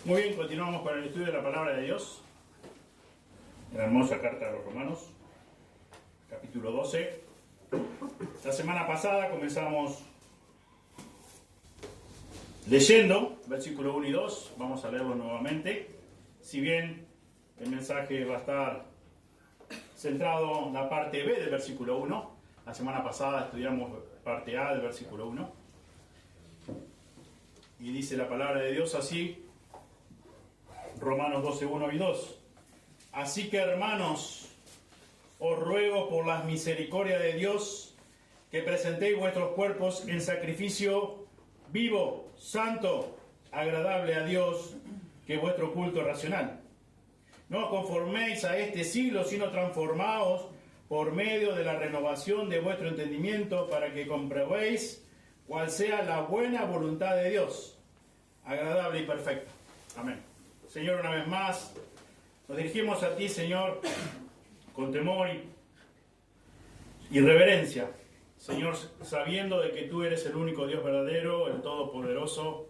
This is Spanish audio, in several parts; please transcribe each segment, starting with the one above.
Muy bien, continuamos con el estudio de la palabra de Dios. En la hermosa carta a los Romanos, capítulo 12. La semana pasada comenzamos leyendo versículo 1 y 2. Vamos a leerlo nuevamente. Si bien el mensaje va a estar centrado en la parte B del versículo 1, la semana pasada estudiamos parte A del versículo 1. Y dice la palabra de Dios así, Romanos 12, 1 y 2. Así que, hermanos, os ruego por las misericordias de Dios que presentéis vuestros cuerpos en sacrificio vivo, santo, agradable a Dios, que es vuestro culto racional. No os conforméis a este siglo, sino transformaos por medio de la renovación de vuestro entendimiento, para que comprobéis cuál sea la buena voluntad de Dios, agradable y perfecta. Amén. Señor, una vez más, nos dirigimos a ti, Señor, con temor y reverencia. Señor, sabiendo de que tú eres el único Dios verdadero, el Todopoderoso.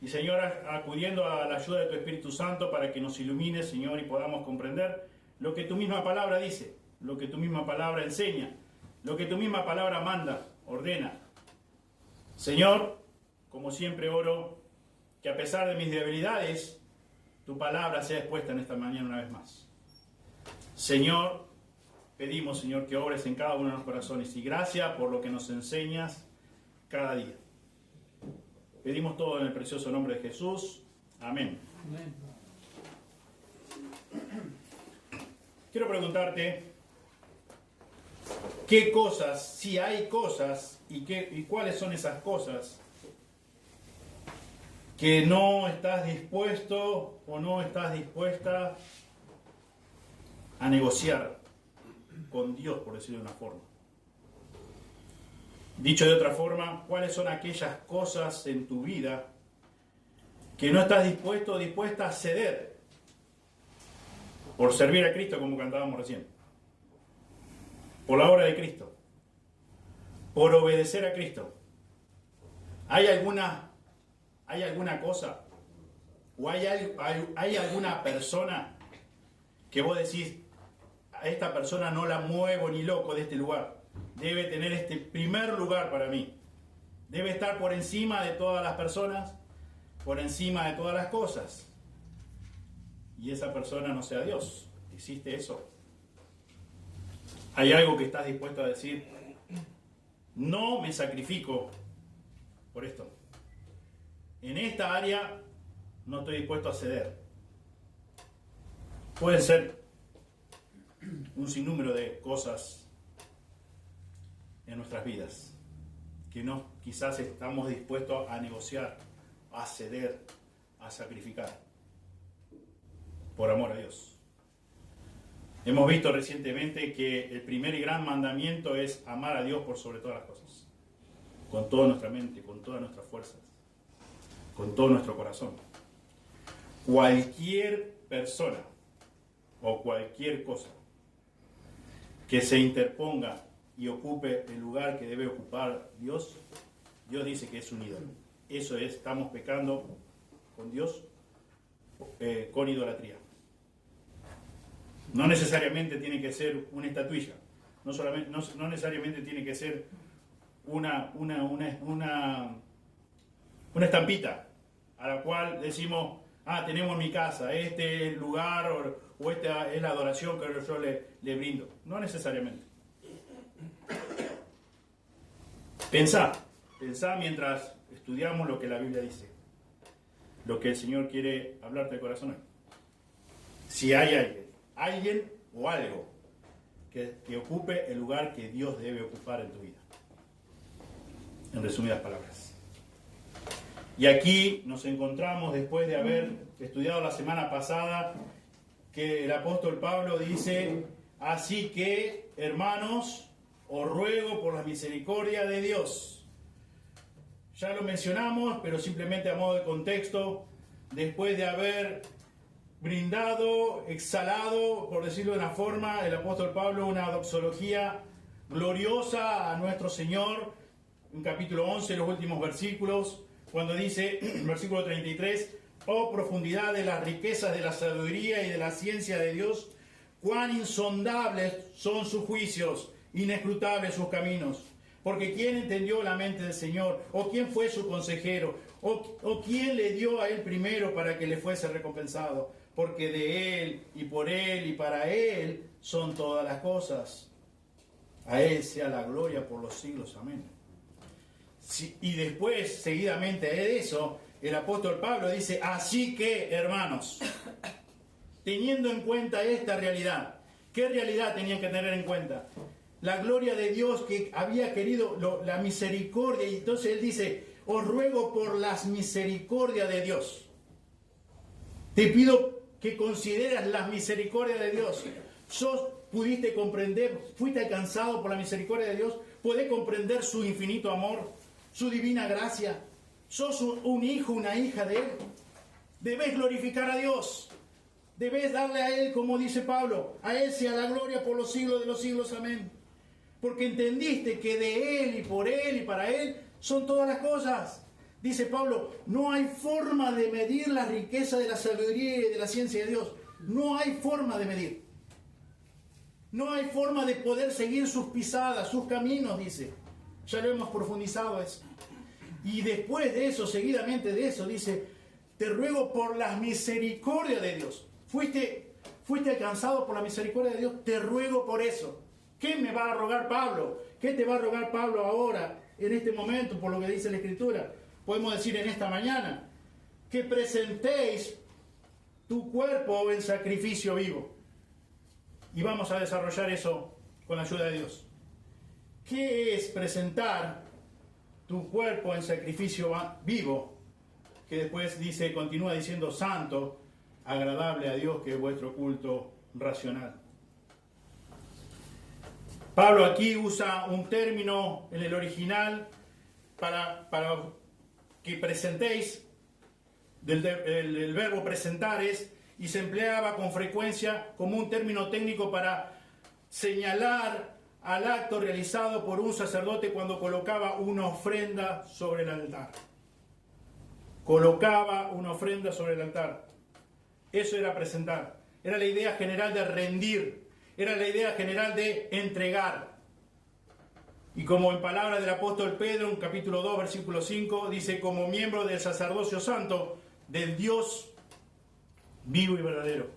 Y, Señor, acudiendo a la ayuda de tu Espíritu Santo para que nos ilumine, Señor, y podamos comprender lo que tu misma palabra dice, lo que tu misma palabra enseña, lo que tu misma palabra manda, ordena. Señor, como siempre oro, que a pesar de mis debilidades, tu palabra sea expuesta en esta mañana una vez más. Señor, pedimos, Señor, que obres en cada uno de los corazones y gracias por lo que nos enseñas cada día. Pedimos todo en el precioso nombre de Jesús. Amén. Amén. Quiero preguntarte, ¿qué cosas, si hay cosas, y cuáles son esas cosas que no estás dispuesto o no estás dispuesta a negociar con Dios, por decirlo de una forma? Dicho de otra forma, ¿cuáles son aquellas cosas en tu vida que no estás dispuesto o dispuesta a ceder por servir a Cristo, como cantábamos recién? Por la obra de Cristo, por obedecer a Cristo. ¿Hay alguna cosa o hay alguna persona que vos decís, a esta persona no la muevo ni loco de este lugar? Debe tener este primer lugar para mí. Debe estar por encima de todas las personas, por encima de todas las cosas. Y esa persona no sea Dios. ¿Existe eso? ¿Hay algo que estás dispuesto a decir? No me sacrifico por esto. En esta área no estoy dispuesto a ceder. Pueden ser un sinnúmero de cosas en nuestras vidas que no, quizás estamos dispuestos a negociar, a ceder, a sacrificar por amor a Dios. Hemos visto recientemente que el primer y gran mandamiento es amar a Dios por sobre todas las cosas, con toda nuestra mente, con todas nuestras fuerzas, con todo nuestro corazón. Cualquier persona o cualquier cosa que se interponga y ocupe el lugar que debe ocupar Dios, Dios dice que es un ídolo. Eso es, estamos pecando con Dios, con idolatría. No necesariamente tiene que ser una estatuilla, no necesariamente tiene que ser una estampita a la cual decimos, tenemos mi casa, este es el lugar o esta es la adoración que yo le brindo. No necesariamente. Pensá mientras estudiamos lo que la Biblia dice, lo que el Señor quiere hablarte de corazón hoy. Si hay alguien o algo que ocupe el lugar que Dios debe ocupar en tu vida. En resumidas palabras. Y aquí nos encontramos después de haber estudiado la semana pasada que el apóstol Pablo dice, así que, hermanos, os ruego por la misericordia de Dios. Ya lo mencionamos, pero simplemente a modo de contexto, después de haber brindado, exhalado, por decirlo de una forma, el apóstol Pablo una doxología gloriosa a nuestro Señor, en capítulo 11, los últimos versículos, cuando dice, versículo 33, oh profundidad de las riquezas de la sabiduría y de la ciencia de Dios, cuán insondables son sus juicios, inescrutables sus caminos. Porque ¿quién entendió la mente del Señor? ¿O quién fue su consejero? ¿O quién le dio a él primero para que le fuese recompensado? Porque de él y para él son todas las cosas. A él sea la gloria por los siglos. Amén. Sí, y después, seguidamente de eso, el apóstol Pablo dice, así que, hermanos, teniendo en cuenta esta realidad, ¿qué realidad tenían que tener en cuenta? La gloria de Dios que había querido, la misericordia, y entonces él dice, os ruego por las misericordias de Dios. Te pido que consideras las misericordias de Dios. Pudiste comprender, fuiste alcanzado por la misericordia de Dios, podés comprender su infinito amor, su divina gracia. Sos un hijo, una hija de Él. Debes glorificar a Dios. Debes darle a Él, como dice Pablo, a Él sea la gloria por los siglos de los siglos. Amén. Porque entendiste que de Él y para Él son todas las cosas. Dice Pablo, no hay forma de medir la riqueza de la sabiduría y de la ciencia de Dios. No hay forma de medir. No hay forma de poder seguir sus pisadas, sus caminos, dice. Ya lo hemos profundizado eso. Y después de eso, seguidamente de eso, dice, te ruego por las misericordias de Dios. Fuiste alcanzado por la misericordia de Dios, te ruego por eso. ¿Qué me va a rogar Pablo? ¿Qué te va a rogar Pablo ahora, en este momento, por lo que dice la Escritura? Podemos decir en esta mañana, que presentéis tu cuerpo en sacrificio vivo. Y vamos a desarrollar eso con la ayuda de Dios. ¿Qué es presentar tu cuerpo en sacrificio vivo? Que después continúa diciendo santo, agradable a Dios, que es vuestro culto racional. Pablo aquí usa un término en el original para que presentéis, el verbo presentar y se empleaba con frecuencia como un término técnico para señalar al acto realizado por un sacerdote cuando colocaba una ofrenda sobre el altar. Colocaba una ofrenda sobre el altar. Eso era presentar. Era la idea general de rendir. Era la idea general de entregar. Y como en palabras del apóstol Pedro, en capítulo 2, versículo 5, dice, como miembro del sacerdocio santo, del Dios vivo y verdadero.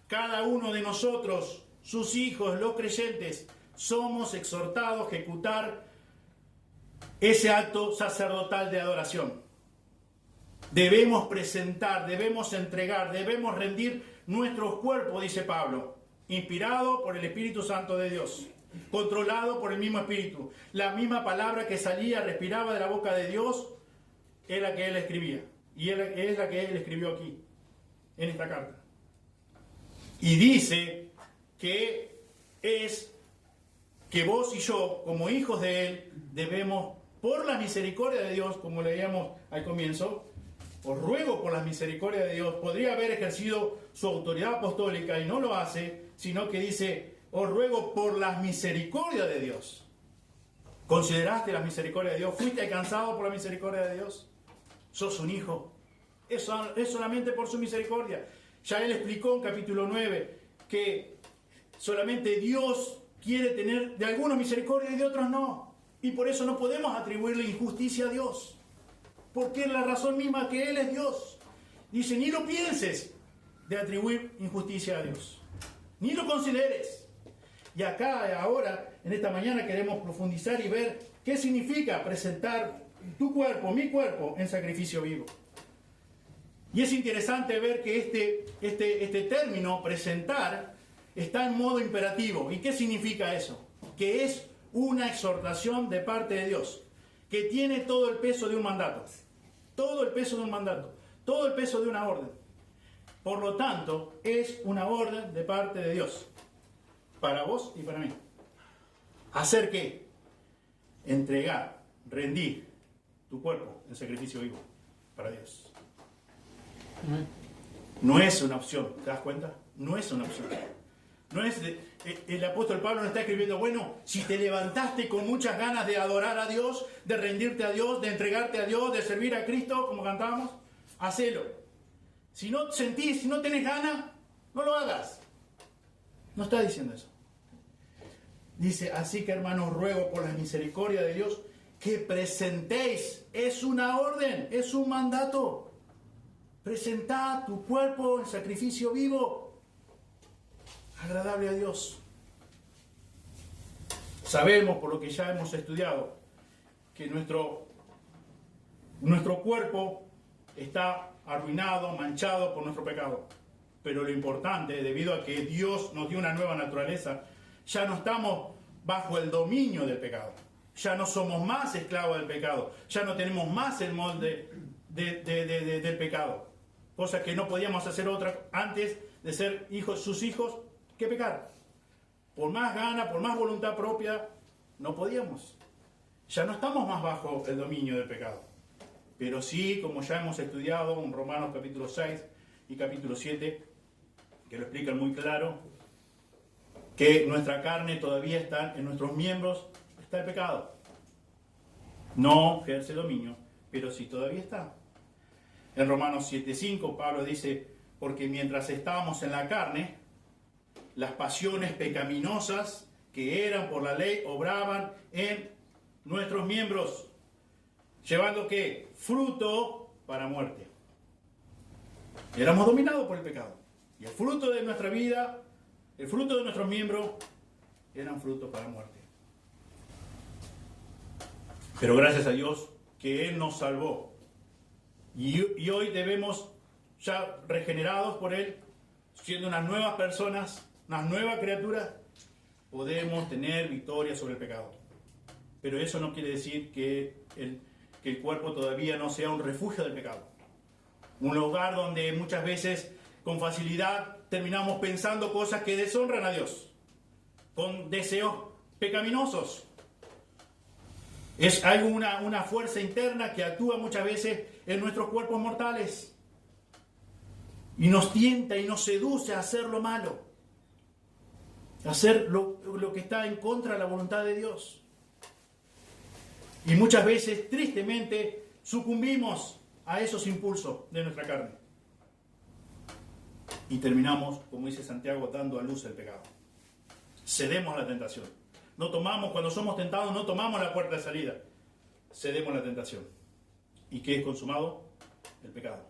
Cada uno de nosotros, sus hijos, los creyentes, somos exhortados a ejecutar ese acto sacerdotal de adoración. Debemos presentar, debemos entregar, debemos rendir nuestros cuerpos, dice Pablo, inspirado por el Espíritu Santo de Dios, controlado por el mismo Espíritu. La misma palabra que salía, respiraba de la boca de Dios, es la que él escribía. Y es la que él escribió aquí, en esta carta. Y dice que es que vos y yo, como hijos de Él, debemos, por la misericordia de Dios, como leíamos al comienzo, os ruego por la misericordia de Dios, podría haber ejercido su autoridad apostólica y no lo hace, sino que dice, os ruego por las misericordias de Dios. ¿Consideraste la misericordia de Dios? ¿Fuiste alcanzado por la misericordia de Dios? ¿Sos un hijo? Es solamente por su misericordia. Ya él explicó en capítulo 9 que solamente Dios quiere tener de algunos misericordia y de otros no. Y por eso no podemos atribuirle injusticia a Dios. Porque es la razón misma que Él es Dios. Dice, ni lo pienses de atribuir injusticia a Dios. Ni lo consideres. Y acá, ahora, en esta mañana queremos profundizar y ver qué significa presentar tu cuerpo, mi cuerpo, en sacrificio vivo. Y es interesante ver que este término, presentar, está en modo imperativo. ¿Y qué significa eso? Que es una exhortación de parte de Dios, que tiene todo el peso de un mandato. Todo el peso de un mandato. Todo el peso de una orden. Por lo tanto, es una orden de parte de Dios. Para vos y para mí. ¿Hacer qué? Entregar, rendir tu cuerpo en sacrificio vivo para Dios. No es una opción, ¿te das cuenta? No es una opción. No es el apóstol Pablo no está escribiendo, bueno, si te levantaste con muchas ganas de adorar a Dios, de rendirte a Dios, de entregarte a Dios, de servir a Cristo, como cantábamos, hacelo. Si no sentís, si no tenés ganas, no lo hagas. No está diciendo eso. Dice, así que hermanos, ruego por la misericordia de Dios que presentéis. Es una orden, es un mandato. Presentá tu cuerpo en sacrificio vivo, agradable a Dios. Sabemos, por lo que ya hemos estudiado, que nuestro cuerpo está arruinado, manchado por nuestro pecado. Pero lo importante, debido a que Dios nos dio una nueva naturaleza, ya no estamos bajo el dominio del pecado. Ya no somos más esclavos del pecado. Ya no tenemos más el molde del pecado. Cosa que no podíamos hacer otra antes de ser sus hijos, que pecar. Por más gana, por más voluntad propia, no podíamos. Ya no estamos más bajo el dominio del pecado. Pero sí, como ya hemos estudiado en Romanos capítulo 6 y capítulo 7, que lo explican muy claro, que nuestra carne todavía está, en nuestros miembros está el pecado. No ejerce dominio, pero sí todavía está. En Romanos 7:5 Pablo dice, porque mientras estábamos en la carne, las pasiones pecaminosas que eran por la ley obraban en nuestros miembros, llevando ¿qué? Fruto para muerte. Éramos dominados por el pecado. Y el fruto de nuestra vida, el fruto de nuestros miembros, eran fruto para muerte. Pero gracias a Dios que Él nos salvó. Y hoy debemos, ya regenerados por Él, siendo unas nuevas personas, unas nuevas criaturas, podemos tener victoria sobre el pecado. Pero eso no quiere decir que el cuerpo todavía no sea un refugio del pecado. Un lugar donde muchas veces con facilidad terminamos pensando cosas que deshonran a Dios, con deseos pecaminosos. Hay una fuerza interna que actúa muchas veces en nuestros cuerpos mortales y nos tienta y nos seduce a hacer lo malo, a hacer lo que está en contra de la voluntad de Dios. Y muchas veces, tristemente, sucumbimos a esos impulsos de nuestra carne. Y terminamos, como dice Santiago, dando a luz el pecado. Cedemos a la tentación. Cuando somos tentados, no tomamos la puerta de salida. Cedemos a la tentación. ¿Y qué es consumado? El pecado.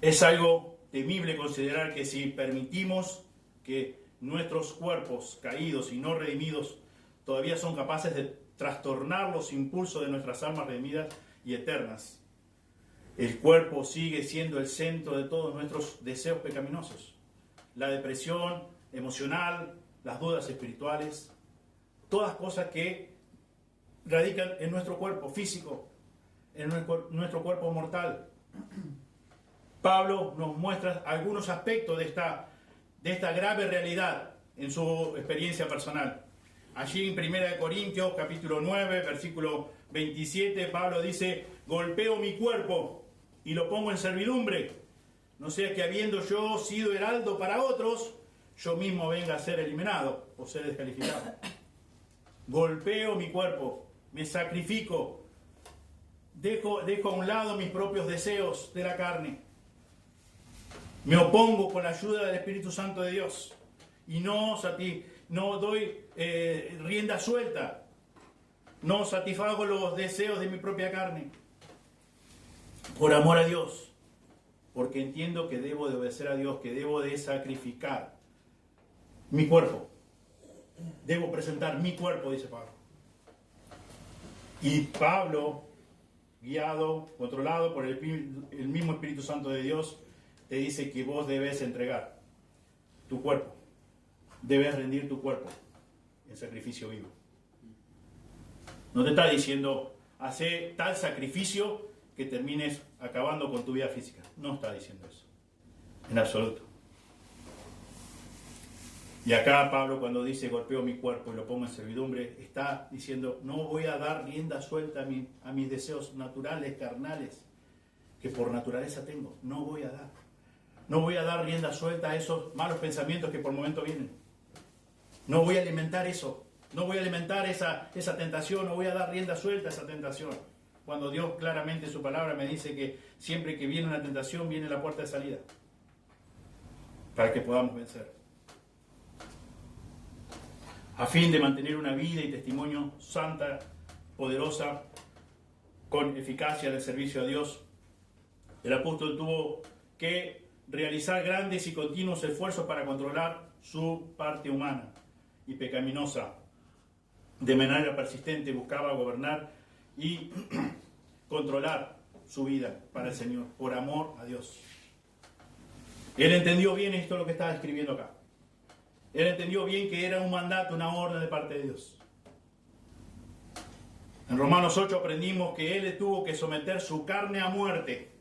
Es algo temible considerar que si permitimos que nuestros cuerpos caídos y no redimidos todavía son capaces de trastornar los impulsos de nuestras almas redimidas y eternas, el cuerpo sigue siendo el centro de todos nuestros deseos pecaminosos. La depresión emocional, las dudas espirituales, todas cosas que radican en nuestro cuerpo físico, en nuestro cuerpo mortal. Pablo nos muestra algunos aspectos de esta grave realidad en su experiencia personal. Allí en 1 Corintios capítulo 9, versículo 27, Pablo dice, golpeo mi cuerpo y lo pongo en servidumbre, no sea que habiendo yo sido heraldo para otros, yo mismo venga a ser eliminado o ser descalificado. Golpeo mi cuerpo, me sacrifico, dejo a un lado mis propios deseos de la carne. Me opongo con la ayuda del Espíritu Santo de Dios y no doy rienda suelta, no satisfago los deseos de mi propia carne. Por amor a Dios, porque entiendo que debo de obedecer a Dios, que debo de sacrificar mi cuerpo. Debo presentar mi cuerpo, dice Pablo. Y Pablo, guiado, controlado por el mismo Espíritu Santo de Dios, te dice que vos debes entregar tu cuerpo. Debes rendir tu cuerpo en sacrificio vivo. No te está diciendo, hace tal sacrificio que termines acabando con tu vida física. No está diciendo eso. En absoluto. Y acá Pablo, cuando dice golpeo mi cuerpo y lo pongo en servidumbre, está diciendo, no voy a dar rienda suelta a mis deseos naturales, carnales, que por naturaleza tengo. No voy a dar. No voy a dar rienda suelta a esos malos pensamientos que por momento vienen. No voy a alimentar eso. No voy a alimentar esa tentación. No voy a dar rienda suelta a esa tentación. cuando Dios claramente en su palabra me dice que siempre que viene una tentación, viene la puerta de salida, para que podamos vencer. A fin de mantener una vida y testimonio santa, poderosa, con eficacia del servicio a Dios, el apóstol tuvo que realizar grandes y continuos esfuerzos para controlar su parte humana y pecaminosa. De manera persistente buscaba gobernar y controlar su vida para el Señor, por amor a Dios. Él entendió bien esto lo que estaba escribiendo acá. Él entendió bien que era un mandato, una orden de parte de Dios. En Romanos 8 aprendimos que Él tuvo que someter su carne a muerte.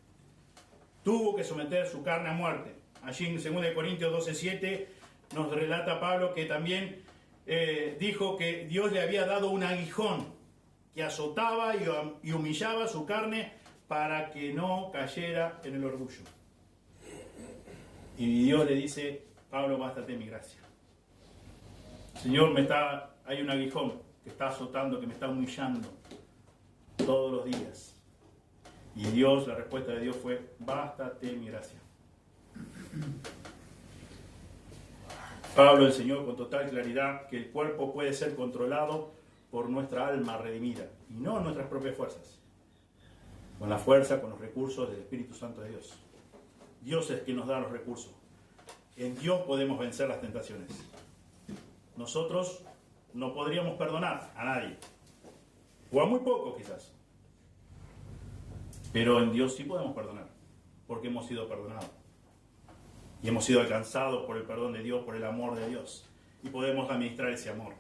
Tuvo que someter su carne a muerte. Allí en 2 Corintios 12:7 nos relata Pablo que también dijo que Dios le había dado un aguijón que azotaba y humillaba su carne para que no cayera en el orgullo. Y Dios le dice: Pablo, bástate mi gracia. Señor, hay un aguijón que está azotando, que me está humillando todos los días. Y Dios, la respuesta de Dios fue: bástate mi gracia. Pablo enseñó con total claridad que el cuerpo puede ser controlado por nuestra alma redimida y no nuestras propias fuerzas. Con la fuerza, con los recursos del Espíritu Santo de Dios. Dios es quien nos da los recursos. En Dios podemos vencer las tentaciones. Nosotros no podríamos perdonar a nadie. O a muy pocos quizás. Pero en Dios sí podemos perdonar. Porque hemos sido perdonados. Y hemos sido alcanzados por el perdón de Dios, por el amor de Dios. Y podemos administrar ese amor.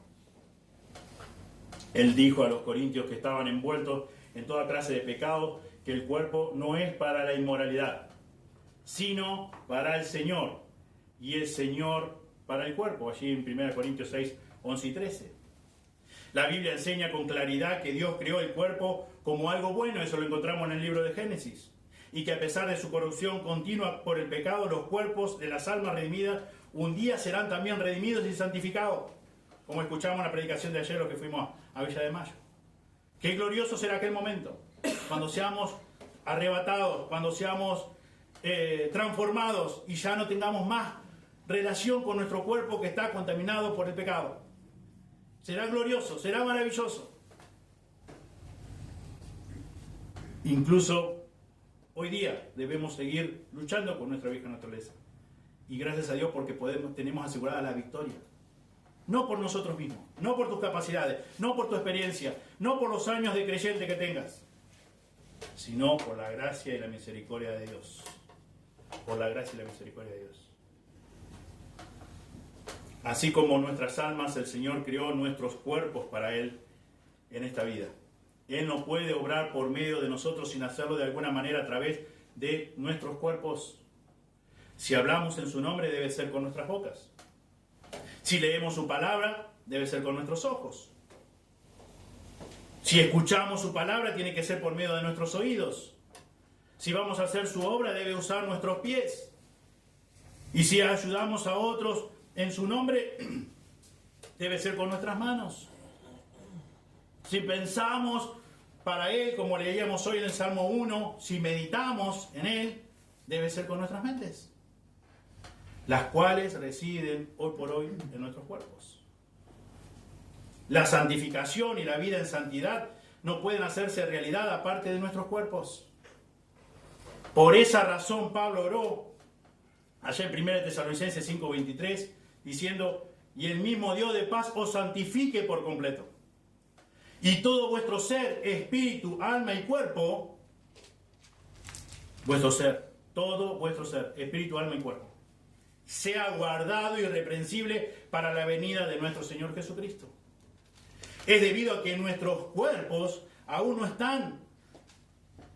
Él dijo a los corintios que estaban envueltos en toda clase de pecados que el cuerpo no es para la inmoralidad, sino para el Señor. Y el Señor para el cuerpo. Allí en 1 Corintios 6, 11 y 13. La Biblia enseña con claridad que Dios creó el cuerpo como algo bueno. Eso lo encontramos en el libro de Génesis. Y que a pesar de su corrupción continua por el pecado, los cuerpos de las almas redimidas un día serán también redimidos y santificados. Como escuchamos en la predicación de ayer, los que fuimos a Villa de Mayo. Qué glorioso será aquel momento, cuando seamos arrebatados, cuando seamos transformados y ya no tengamos más relación con nuestro cuerpo que está contaminado por el pecado. Será glorioso, será maravilloso. Incluso hoy día debemos seguir luchando con nuestra vieja naturaleza. Y gracias a Dios porque tenemos asegurada la victoria. No por nosotros mismos, no por tus capacidades, no por tu experiencia, no por los años de creyente que tengas, sino por la gracia y la misericordia de Dios. Por la gracia y la misericordia de Dios. Así como nuestras almas, el Señor creó nuestros cuerpos para Él en esta vida. Él no puede obrar por medio de nosotros sin hacerlo de alguna manera a través de nuestros cuerpos. Si hablamos en su nombre, debe ser con nuestras bocas. Si leemos su palabra, debe ser con nuestros ojos. Si escuchamos su palabra, tiene que ser por medio de nuestros oídos. Si vamos a hacer su obra, debe usar nuestros pies. Y si ayudamos a otros en su nombre, debe ser con nuestras manos. Si pensamos para Él, como leíamos hoy en el Salmo 1, si meditamos en Él, debe ser con nuestras mentes, las cuales residen hoy por hoy en nuestros cuerpos. La santificación y la vida en santidad no pueden hacerse realidad aparte de nuestros cuerpos. Por esa razón Pablo oró allá en 1 Tesalonicenses 5:23, diciendo: y el mismo Dios de paz os santifique por completo. Y todo vuestro ser, espíritu, alma y cuerpo, vuestro ser, todo vuestro ser, espíritu, alma y cuerpo, sea guardado irreprensible para la venida de nuestro Señor Jesucristo. Es debido a que nuestros cuerpos aún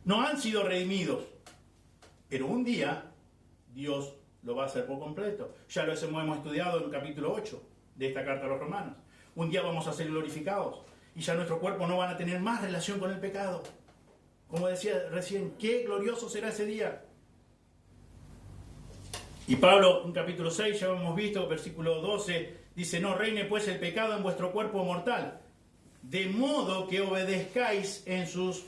no han sido redimidos. Pero un día Dios lo va a hacer por completo. Ya lo hemos estudiado en el capítulo 8 de esta carta a los Romanos. Un día vamos a ser glorificados y ya nuestros cuerpos no van a tener más relación con el pecado. Como decía recién, qué glorioso será ese día. Y Pablo, en capítulo 6, ya hemos visto, versículo 12, dice: no reine pues el pecado en vuestro cuerpo mortal, de modo que obedezcáis en sus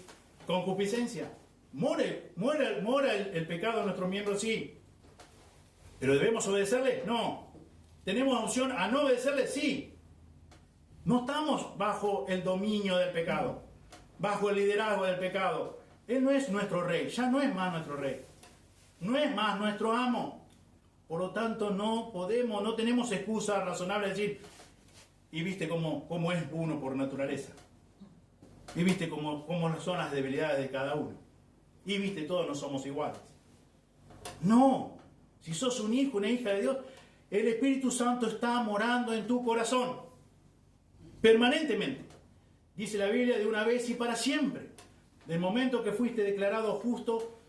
concupiscencia. Mora el pecado en nuestros miembros, sí. ¿Pero debemos obedecerle? No. ¿Tenemos opción a no obedecerle? Sí. No estamos bajo el dominio del pecado, bajo el liderazgo del pecado. Él no es nuestro rey, ya no es más nuestro rey. No es más nuestro amo. Por lo tanto, no tenemos excusa razonable de decir, y viste cómo es uno por naturaleza. Y viste cómo son las debilidades de cada uno. Y viste, todos no somos iguales. No. Si sos un hijo, una hija de Dios, el Espíritu Santo está morando en tu corazón. Permanentemente. Dice la Biblia, de una vez y para siempre. Del momento que fuiste declarado justo,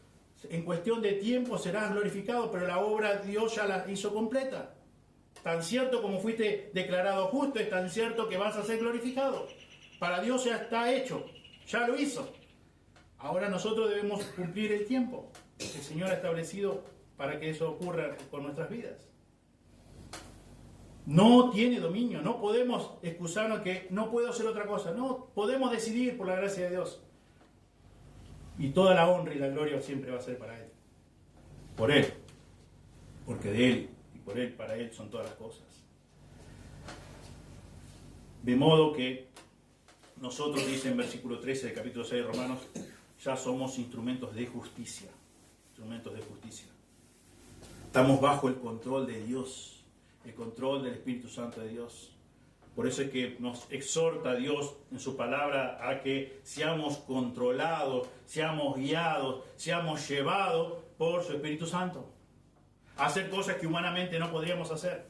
en cuestión de tiempo serás glorificado, pero la obra Dios ya la hizo completa. Tan cierto como fuiste declarado justo, es tan cierto que vas a ser glorificado. Para Dios ya está hecho, ya lo hizo. Ahora nosotros debemos cumplir el tiempo que el Señor ha establecido para que eso ocurra con nuestras vidas. No tiene dominio, no podemos excusarnos que no puedo hacer otra cosa. No, podemos decidir por la gracia de Dios. Y toda la honra y la gloria siempre va a ser para Él. Por Él. Porque de Él y por Él, para Él son todas las cosas. De modo que nosotros, dice en versículo 13 del capítulo 6 de Romanos, ya somos instrumentos de justicia. Instrumentos de justicia. Estamos bajo el control de Dios, el control del Espíritu Santo de Dios. Por eso es que nos exhorta Dios en su palabra a que seamos controlados, seamos guiados, seamos llevados por su Espíritu Santo. A hacer cosas que humanamente no podríamos hacer.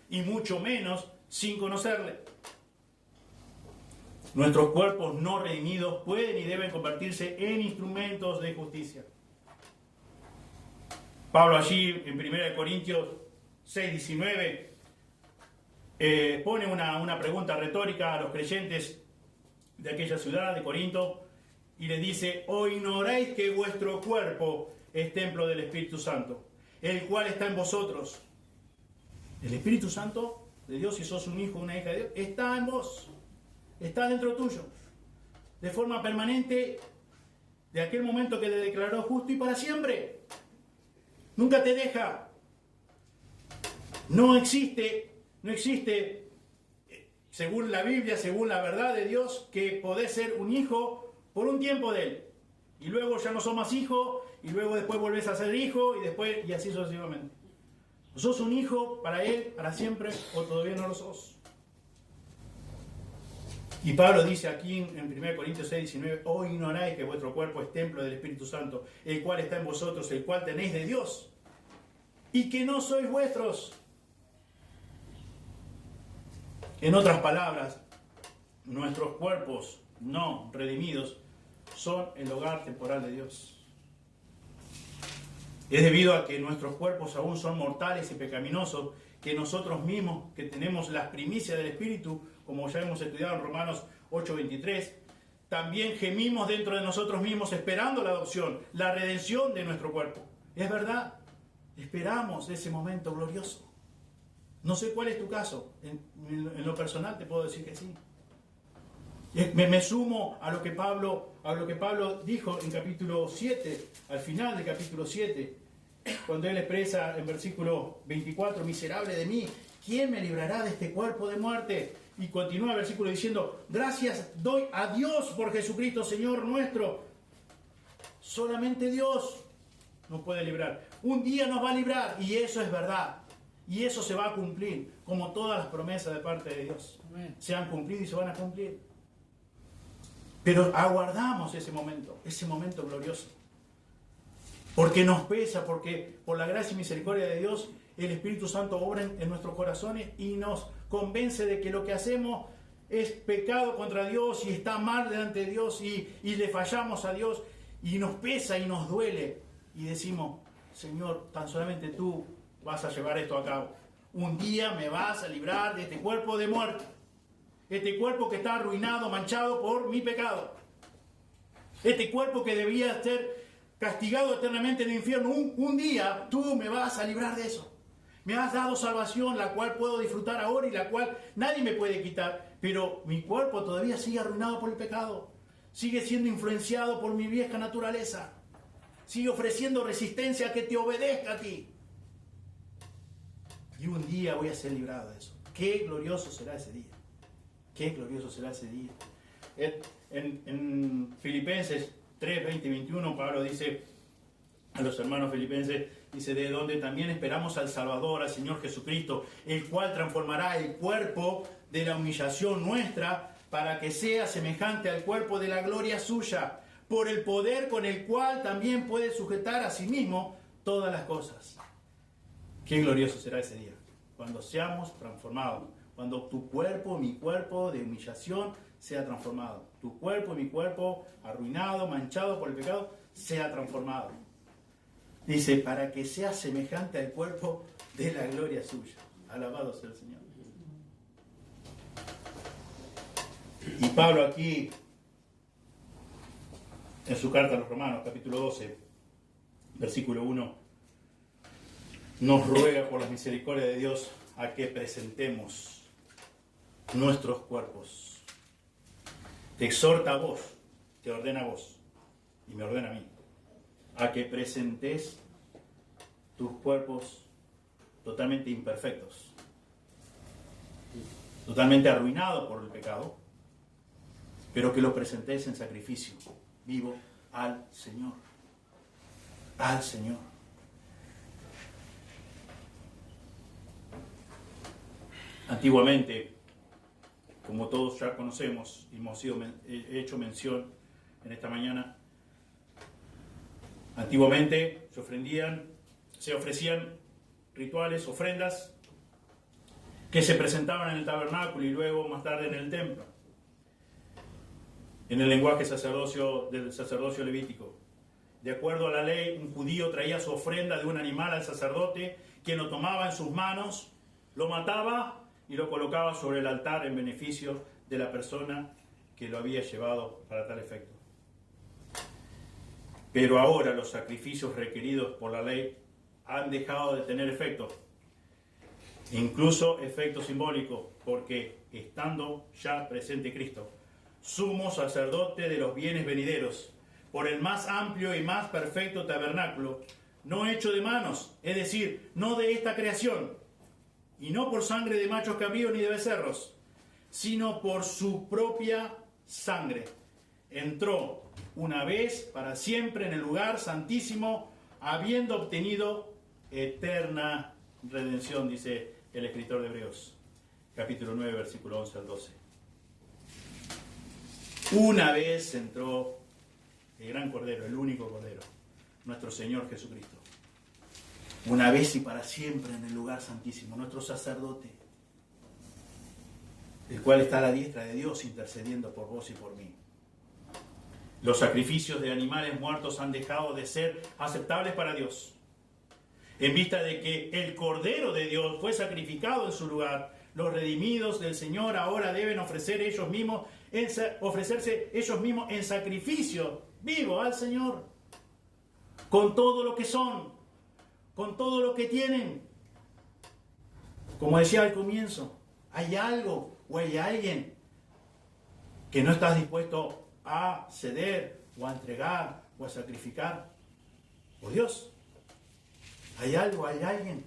Y mucho menos sin conocerle. Nuestros cuerpos no redimidos pueden y deben convertirse en instrumentos de justicia. Pablo allí en 1 Corintios 6:19 pone una pregunta retórica a los creyentes de aquella ciudad, de Corinto, y le dice: ¿o ignoráis que vuestro cuerpo es templo del Espíritu Santo, el cual está en vosotros? El Espíritu Santo de Dios, si sos un hijo o una hija de Dios, está en vos, está dentro tuyo, de forma permanente, de aquel momento que te declaró justo y para siempre. Nunca te deja. No existe, según la Biblia, según la verdad de Dios, que podés ser un hijo por un tiempo de Él. Y luego ya no sos más hijo, y luego después volvés a ser hijo, y así sucesivamente. ¿O sos un hijo para Él, para siempre, o todavía no lo sos? Y Pablo dice aquí en 1 Corintios 6:19, ¿o ignoráis que vuestro cuerpo es templo del Espíritu Santo, el cual está en vosotros, el cual tenéis de Dios, y que no sois vuestros? En otras palabras, nuestros cuerpos no redimidos son el hogar temporal de Dios. Es debido a que nuestros cuerpos aún son mortales y pecaminosos, que nosotros mismos, que tenemos las primicias del Espíritu, como ya hemos estudiado en Romanos 8:23, también gemimos dentro de nosotros mismos esperando la adopción, la redención de nuestro cuerpo. Es verdad, esperamos ese momento glorioso. No sé cuál es tu caso, en lo personal te puedo decir que sí. Me sumo a lo que Pablo dijo en capítulo 7, al final del capítulo 7, cuando él expresa en versículo 24, miserable de mí, ¿quién me librará de este cuerpo de muerte? Y continúa el versículo diciendo, gracias doy a Dios por Jesucristo, Señor nuestro. Solamente Dios nos puede librar. Un día nos va a librar, y eso es verdad. Y eso se va a cumplir, como todas las promesas de parte de Dios. Se han cumplido y se van a cumplir. Pero aguardamos ese momento glorioso. Porque nos pesa, porque por la gracia y misericordia de Dios, el Espíritu Santo obra en nuestros corazones y nos convence de que lo que hacemos es pecado contra Dios y está mal delante de Dios y le fallamos a Dios y nos pesa y nos duele. Y decimos, Señor, tan solamente tú vas a llevar esto a cabo. Un día me vas a librar de este cuerpo de muerte. Este cuerpo que está arruinado, manchado por mi pecado. Este cuerpo que debía ser castigado eternamente en el infierno. Un día tú me vas a librar de eso. Me has dado salvación, la cual puedo disfrutar ahora y la cual nadie me puede quitar. Pero mi cuerpo todavía sigue arruinado por el pecado. Sigue siendo influenciado por mi vieja naturaleza. Sigue ofreciendo resistencia a que te obedezca a ti. Y un día voy a ser librado de eso. Qué glorioso será ese día. Qué glorioso será ese día. En Filipenses 3, 20 y 21, Pablo dice a los hermanos filipenses, dice, de donde también esperamos al Salvador, al Señor Jesucristo, el cual transformará el cuerpo de la humillación nuestra para que sea semejante al cuerpo de la gloria suya, por el poder con el cual también puede sujetar a sí mismo todas las cosas. Qué glorioso será ese día, cuando seamos transformados, cuando tu cuerpo, mi cuerpo de humillación sea transformado. Tu cuerpo y mi cuerpo arruinado, manchado por el pecado, sea transformado. Dice, para que sea semejante al cuerpo de la gloria suya. Alabado sea el Señor. Y Pablo aquí, en su carta a los Romanos, capítulo 12, versículo 1, nos ruega por la misericordia de Dios a que presentemos nuestros cuerpos. Te exhorta a vos, te ordena a vos, y me ordena a mí, a que presentes tus cuerpos totalmente imperfectos, totalmente arruinados por el pecado, pero que los presentes en sacrificio vivo al Señor. Al Señor. Antiguamente, como todos ya conocemos y hemos hecho mención en esta mañana, antiguamente se ofrecían rituales, ofrendas, que se presentaban en el tabernáculo y luego más tarde en el templo, en el lenguaje del sacerdocio levítico. De acuerdo a la ley, un judío traía su ofrenda de un animal al sacerdote, quien lo tomaba en sus manos, lo mataba y lo colocaba sobre el altar en beneficio de la persona que lo había llevado para tal efecto. Pero ahora los sacrificios requeridos por la ley han dejado de tener efecto, incluso efecto simbólico, porque estando ya presente Cristo, sumo sacerdote de los bienes venideros, por el más amplio y más perfecto tabernáculo, no hecho de manos, es decir, no de esta creación, y no por sangre de machos cabríos ni de becerros, sino por su propia sangre. Entró una vez para siempre en el lugar santísimo, habiendo obtenido eterna redención, dice el escritor de Hebreos, capítulo 9, versículo 11 al 12. Una vez entró el gran Cordero, el único Cordero, nuestro Señor Jesucristo. Una vez y para siempre en el lugar santísimo, nuestro sacerdote, el cual está a la diestra de Dios intercediendo por vos y por mí. Los sacrificios de animales muertos han dejado de ser aceptables para Dios. En vista de que el Cordero de Dios fue sacrificado en su lugar, los redimidos del Señor ahora deben ofrecerse ellos mismos en sacrificio vivo al Señor, con todo lo que son, con todo lo que tienen. Como decía al comienzo, hay algo o hay alguien que no estás dispuesto a ceder o a entregar o a sacrificar por Dios. Hay algo, hay alguien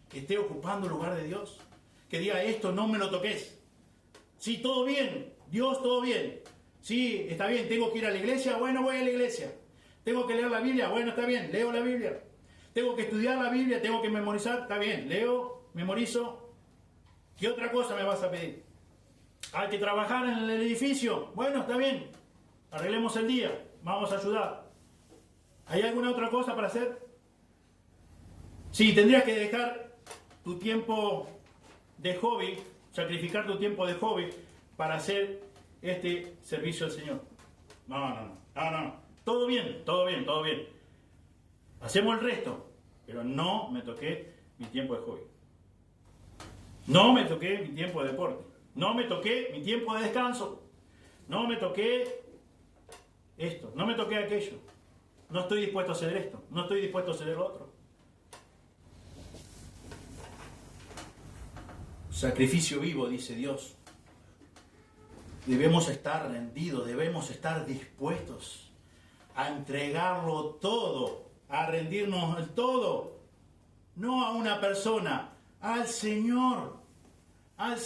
que esté ocupando el lugar de Dios, que diga, esto no me lo toques. Sí, todo bien, Dios, todo bien. Sí, está bien, tengo que ir a la iglesia, bueno, voy a la iglesia. Tengo que leer la Biblia, bueno, está bien, leo la Biblia. Tengo que estudiar la Biblia, tengo que memorizar, está bien, leo, memorizo. ¿Qué otra cosa me vas a pedir? Hay que trabajar en el edificio, bueno, está bien, arreglemos el día, vamos a ayudar. ¿Hay alguna otra cosa para hacer? Sí, tendrías que dejar tu tiempo de hobby, sacrificar tu tiempo de hobby para hacer este servicio al Señor. No. Todo bien. Hacemos el resto, pero no me toqué mi tiempo de hobby. No me toqué mi tiempo de deporte. No me toqué mi tiempo de descanso. No me toqué esto. No me toqué aquello. No estoy dispuesto a hacer esto. No estoy dispuesto a hacer lo otro. Sacrificio vivo, dice Dios. Debemos estar rendidos, debemos estar dispuestos a entregarlo todo, a rendirnos el todo, no a una persona, al Señor, al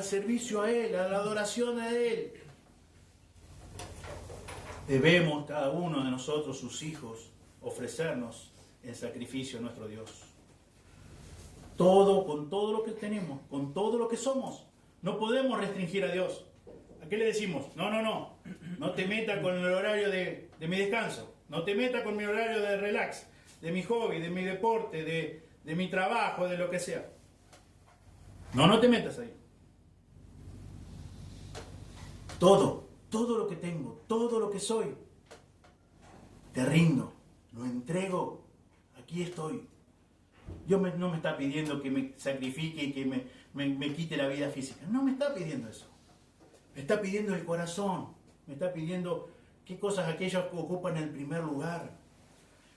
servicio a Él, a la adoración a Él. Debemos, cada uno de nosotros, sus hijos, ofrecernos en sacrificio a nuestro Dios. Todo, con todo lo que tenemos, con todo lo que somos. No podemos restringir a Dios. ¿A qué le decimos? No te metas con el horario de mi descanso. No te metas con mi horario de relax, de mi hobby, de mi deporte, de mi trabajo, de lo que sea. No te metas ahí. Todo lo que tengo, todo lo que soy, te rindo, lo entrego, aquí estoy. Dios no me está pidiendo que me sacrifique y que me quite la vida física. No me está pidiendo eso. Me está pidiendo el corazón. Me está pidiendo qué cosas aquellas que ocupan el primer lugar.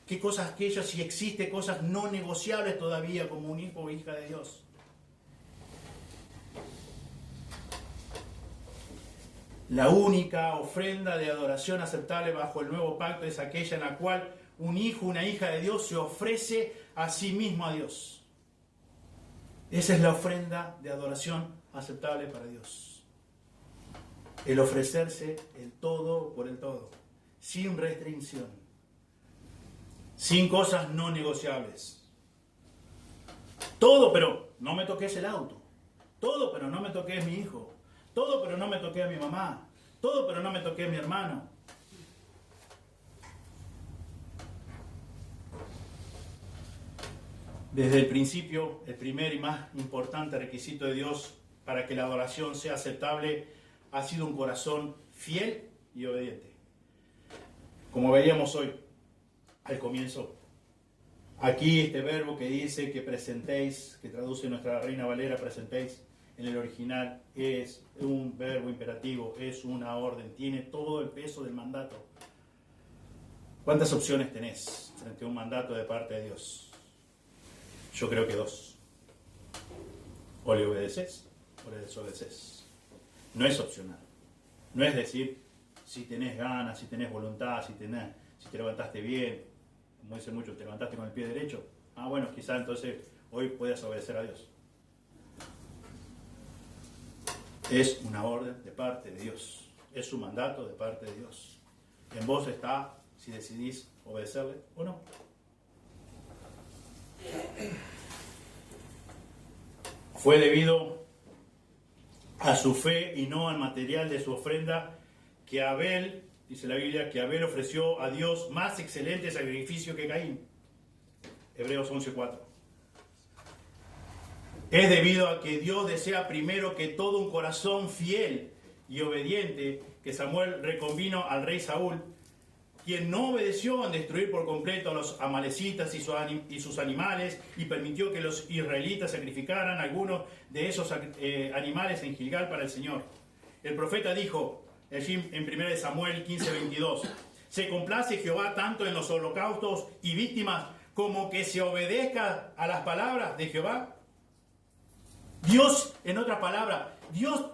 Qué cosas aquellas, si existe cosas no negociables todavía como un hijo o hija de Dios. La única ofrenda de adoración aceptable bajo el nuevo pacto es aquella en la cual un hijo, una hija de Dios se ofrece a sí mismo a Dios. Esa es la ofrenda de adoración aceptable para Dios. El ofrecerse el todo por el todo, sin restricción, sin cosas no negociables. Todo, pero no me toques el auto. Todo, pero no me toques mi hijo. Todo, pero no me toqué a mi mamá. Todo, pero no me toqué a mi hermano. Desde el principio, el primer y más importante requisito de Dios para que la adoración sea aceptable ha sido un corazón fiel y obediente. Como veíamos hoy, al comienzo. Aquí este verbo que dice que presentéis, que traduce nuestra Reina Valera, presentéis, en el original es un verbo imperativo, es una orden, tiene todo el peso del mandato. ¿Cuántas opciones tenés frente a un mandato de parte de Dios? Yo creo que 2. O le obedeces o le desobedeces. No es opcional. No es decir, si tenés ganas, si tenés voluntad, si te levantaste bien, como dicen muchos, te levantaste con el pie derecho. Bueno, quizá entonces hoy puedas obedecer a Dios. Es una orden de parte de Dios. Es un mandato de parte de Dios. En vos está si decidís obedecerle o no. Fue debido a su fe y no al material de su ofrenda que Abel, dice la Biblia, que Abel ofreció a Dios más excelente sacrificio que Caín. Hebreos 11:4. Es debido a que Dios desea primero que todo un corazón fiel y obediente que Samuel reconvino al rey Saúl, quien no obedeció en destruir por completo a los amalecitas y sus animales y permitió que los israelitas sacrificaran algunos de esos animales en Gilgal para el Señor. El profeta dijo en 1 Samuel 15:22, se complace Jehová tanto en los holocaustos y víctimas como que se obedezca a las palabras de Jehová. Dios, en otra palabra, Dios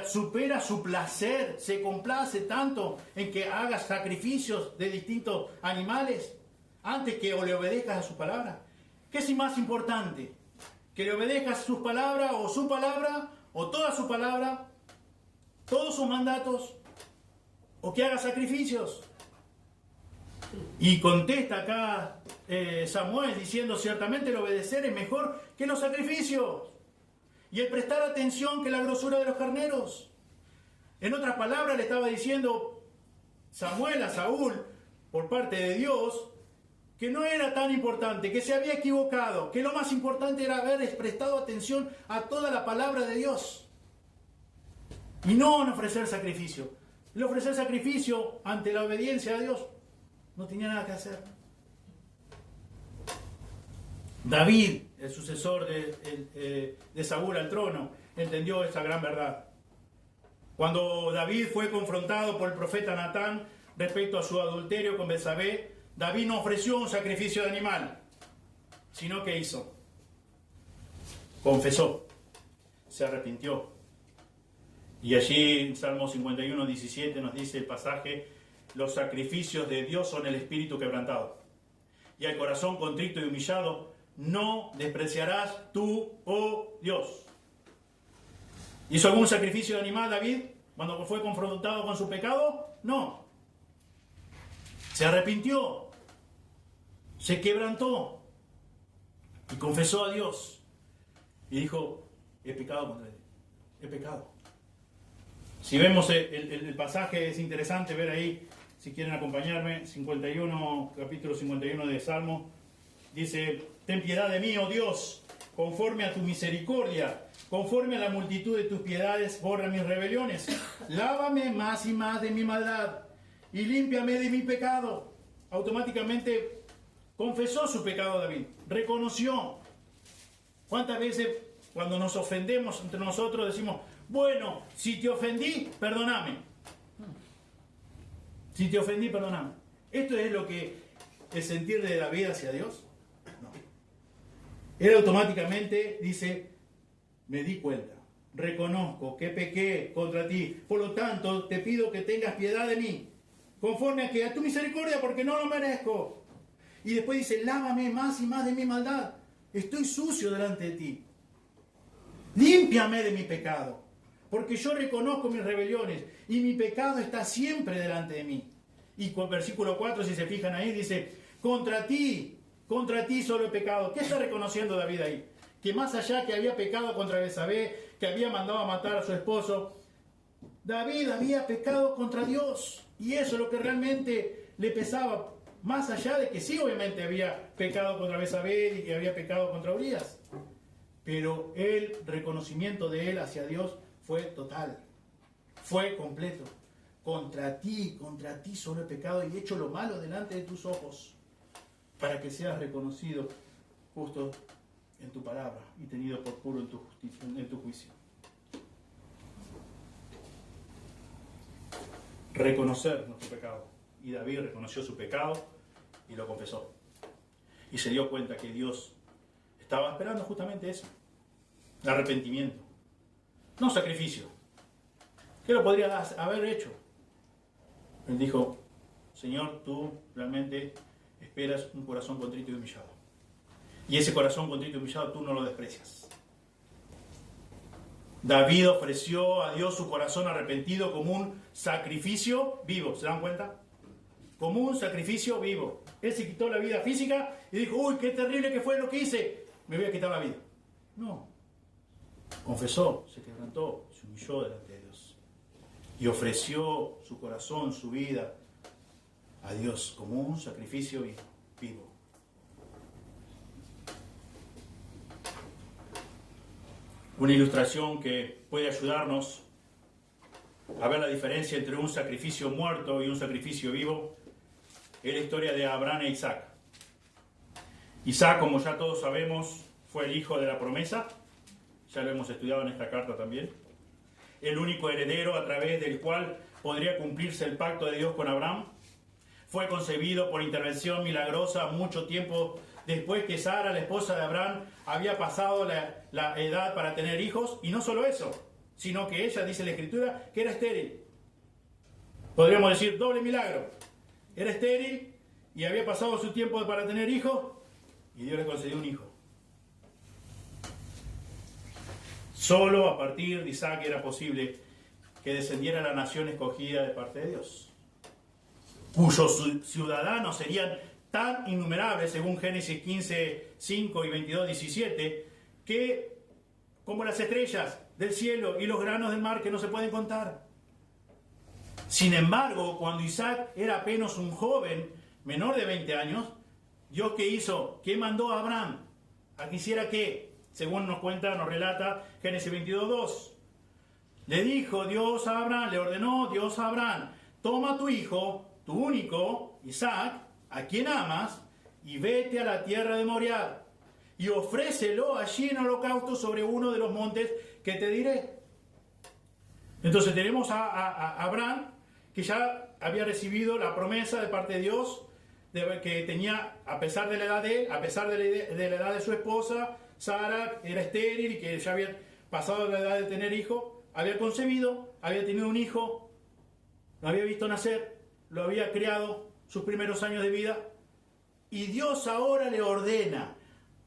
supera su placer, se complace tanto en que hagas sacrificios de distintos animales antes que le obedezcas a su palabra. ¿Qué es más importante? ¿Que le obedezcas sus palabras o su palabra o toda su palabra, todos sus mandatos, o que hagas sacrificios? Y contesta acá Samuel diciendo, ciertamente el obedecer es mejor que los sacrificios y el prestar atención que la grosura de los carneros. En otras palabras le estaba diciendo Samuel a Saúl por parte de Dios que no era tan importante, que se había equivocado, que lo más importante era haber prestado atención a toda la palabra de Dios y no en ofrecer sacrificio. El ofrecer sacrificio ante la obediencia a Dios no tenía nada que hacer. David, el sucesor de Saúl al trono, entendió esta gran verdad. Cuando David fue confrontado por el profeta Natán respecto a su adulterio con Betsabé, David no ofreció un sacrificio de animal, sino que hizo. Confesó, se arrepintió Y allí en Salmo 51, 17 nos dice el pasaje: los sacrificios de Dios son el espíritu quebrantado, y al corazón contrito y humillado no despreciarás tú, oh Dios. ¿Hizo algún sacrificio de animal David cuando fue confrontado con su pecado? No. Se arrepintió, se quebrantó y confesó a Dios y dijo: he pecado contra él, he pecado. Si vemos el pasaje, es interesante ver ahí, si quieren acompañarme, capítulo 51 de Salmo, dice: ten piedad de mí, oh Dios, conforme a tu misericordia, conforme a la multitud de tus piedades, borra mis rebeliones. Lávame más y más de mi maldad y límpiame de mi pecado. Automáticamente confesó su pecado David, reconoció. ¿Cuántas veces cuando nos ofendemos entre nosotros decimos: bueno, si te ofendí, perdóname? Si te ofendí, perdóname. ¿Esto es lo que el sentir de David hacia Dios? No. Él automáticamente dice: me di cuenta, reconozco que pequé contra ti, por lo tanto te pido que tengas piedad de mí, conforme a tu misericordia, porque no lo merezco. Y después dice: lávame más y más de mi maldad, estoy sucio delante de ti. Límpiame de mi pecado, porque yo reconozco mis rebeliones y mi pecado está siempre delante de mí. Y con versículo 4, si se fijan ahí, dice: contra ti solo he pecado. ¿Qué está reconociendo David ahí? Que más allá que había pecado contra Betsabé, que había mandado a matar a su esposo, David había pecado contra Dios. Y eso es lo que realmente le pesaba, más allá de que sí, obviamente había pecado contra Betsabé y que había pecado contra Urías. Pero el reconocimiento de él hacia Dios fue total, fue completo. Contra ti solo he pecado y he hecho lo malo delante de tus ojos, para que seas reconocido justo en tu palabra y tenido por puro en tu justicia, en tu juicio. Reconocer nuestro pecado. Y David reconoció su pecado y lo confesó. Y se dio cuenta que Dios estaba esperando justamente eso: arrepentimiento, no sacrificio. ¿Qué lo podría haber hecho? Él dijo: Señor, tú realmente esperas un corazón contrito y humillado. Y ese corazón contrito y humillado tú no lo desprecias. David ofreció a Dios su corazón arrepentido como un sacrificio vivo. ¿Se dan cuenta? Como un sacrificio vivo. Él se quitó la vida física y dijo: uy, qué terrible que fue lo que hice, me voy a quitar la vida. No. Confesó, se quebrantó, se humilló delante de Dios. Y ofreció su corazón, su vida a Dios como un sacrificio vivo. Una ilustración que puede ayudarnos a ver la diferencia entre un sacrificio muerto y un sacrificio vivo es la historia de Abraham e Isaac. Isaac, como ya todos sabemos, fue el hijo de la promesa. Ya lo hemos estudiado en esta carta también. El único heredero a través del cual podría cumplirse el pacto de Dios con Abraham. Fue concebido por intervención milagrosa mucho tiempo después que Sara, la esposa de Abraham, había pasado la edad para tener hijos. Y no solo eso, sino que ella, dice la Escritura, que era estéril. Podríamos decir doble milagro. Era estéril y había pasado su tiempo para tener hijos y Dios le concedió un hijo. Solo a partir de Isaac era posible que descendiera la nación escogida de parte de Dios, cuyos ciudadanos serían tan innumerables, según Génesis 15, 5 y 22, 17, que como las estrellas del cielo y los granos del mar que no se pueden contar. Sin embargo, cuando Isaac era apenas un joven, menor de 20 años, ¿Dios qué hizo? ¿Qué mandó a Abraham? ¿A que hiciera qué? Según nos cuenta, nos relata Génesis 22, 2. Le dijo Dios a Abraham, le ordenó Dios a Abraham: toma a tu hijo, tu único, Isaac, a quien amas, y vete a la tierra de Moriah, y ofrécelo allí en holocausto sobre uno de los montes que te diré. Entonces tenemos a Abraham, que ya había recibido la promesa de parte de Dios, que tenía, a pesar de la edad de él, a pesar de la edad de su esposa, Sara era estéril y que ya había pasado la edad de tener hijo, había concebido, había tenido un hijo, lo había visto nacer, lo había criado sus primeros años de vida, y Dios ahora le ordena,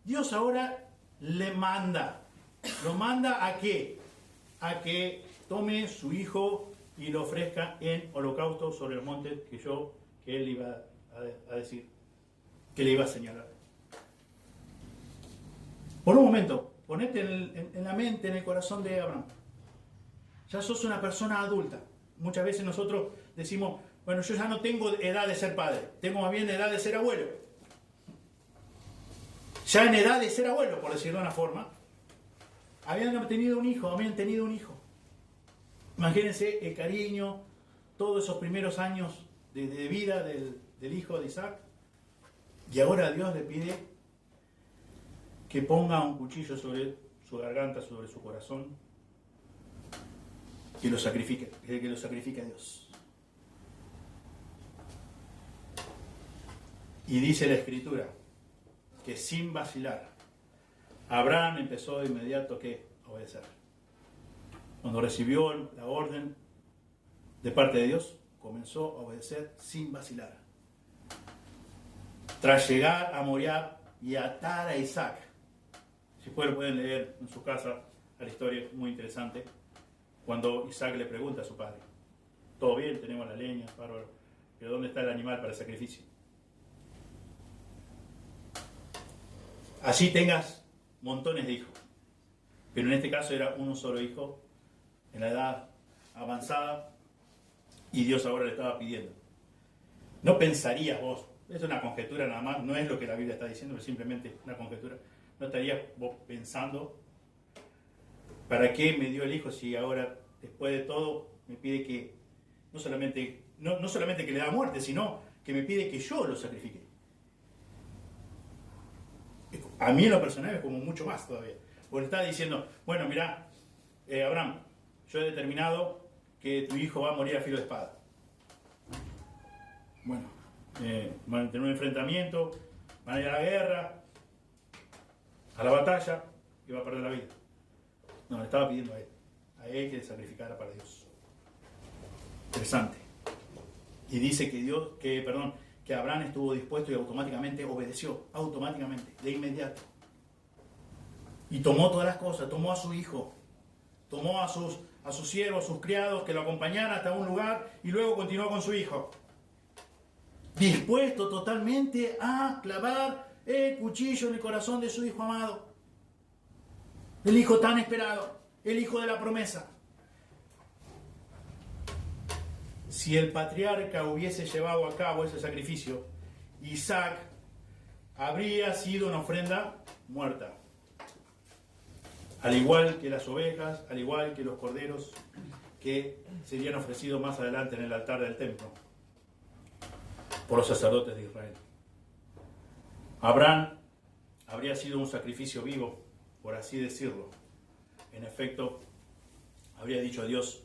Dios ahora le manda. ¿Lo manda a qué? A que tome su hijo y lo ofrezca en holocausto sobre el monte que él iba a decir, que le iba a señalar. Por un momento, ponete en la mente, en el corazón de Abraham. Ya sos una persona adulta. Muchas veces nosotros decimos, bueno, yo ya no tengo edad de ser padre, tengo más bien edad de ser abuelo. Ya en edad de ser abuelo, por decirlo de una forma, habían tenido un hijo. Imagínense el cariño, todos esos primeros años de vida del hijo de Isaac. Y ahora Dios le pide que ponga un cuchillo sobre su garganta, sobre su corazón, que lo sacrifique a Dios. Y dice la Escritura que sin vacilar, Abraham empezó de inmediato a obedecer. Cuando recibió la orden de parte de Dios, comenzó a obedecer sin vacilar. Tras llegar a Moriah y atar a Isaac, si pueden leer en su casa la historia, es muy interesante, cuando Isaac le pregunta a su padre, todo bien, tenemos la leña, bárbaro, pero ¿dónde está el animal para el sacrificio? Así tengas montones de hijos, pero en este caso era uno solo hijo, en la edad avanzada, y Dios ahora le estaba pidiendo. No pensarías vos, es una conjetura nada más, no es lo que la Biblia está diciendo, es simplemente una conjetura. No estarías vos pensando, ¿para qué me dio el hijo si ahora, después de todo, me pide que, no solamente que le da muerte, sino que me pide que yo lo sacrifique? A mí en lo personal es como mucho más todavía. Porque está diciendo, bueno, mirá, Abraham, yo he determinado que tu hijo va a morir a filo de espada. Bueno, van a tener un enfrentamiento, van a ir a la guerra, a la batalla, y va a perder la vida. No, le estaba pidiendo a él que le sacrificara para Dios. Interesante. Y dice que Abraham estuvo dispuesto y automáticamente obedeció, de inmediato. Y tomó todas las cosas, tomó a su hijo, tomó a sus siervos, a sus criados que lo acompañaran hasta un lugar y luego continuó con su hijo. Dispuesto totalmente a clavar el cuchillo en el corazón de su hijo amado. El hijo tan esperado, el hijo de la promesa. Si el patriarca hubiese llevado a cabo ese sacrificio, Isaac habría sido una ofrenda muerta. Al igual que las ovejas, al igual que los corderos que serían ofrecidos más adelante en el altar del templo por los sacerdotes de Israel. Abraham habría sido un sacrificio vivo, por así decirlo. En efecto, habría dicho a Dios,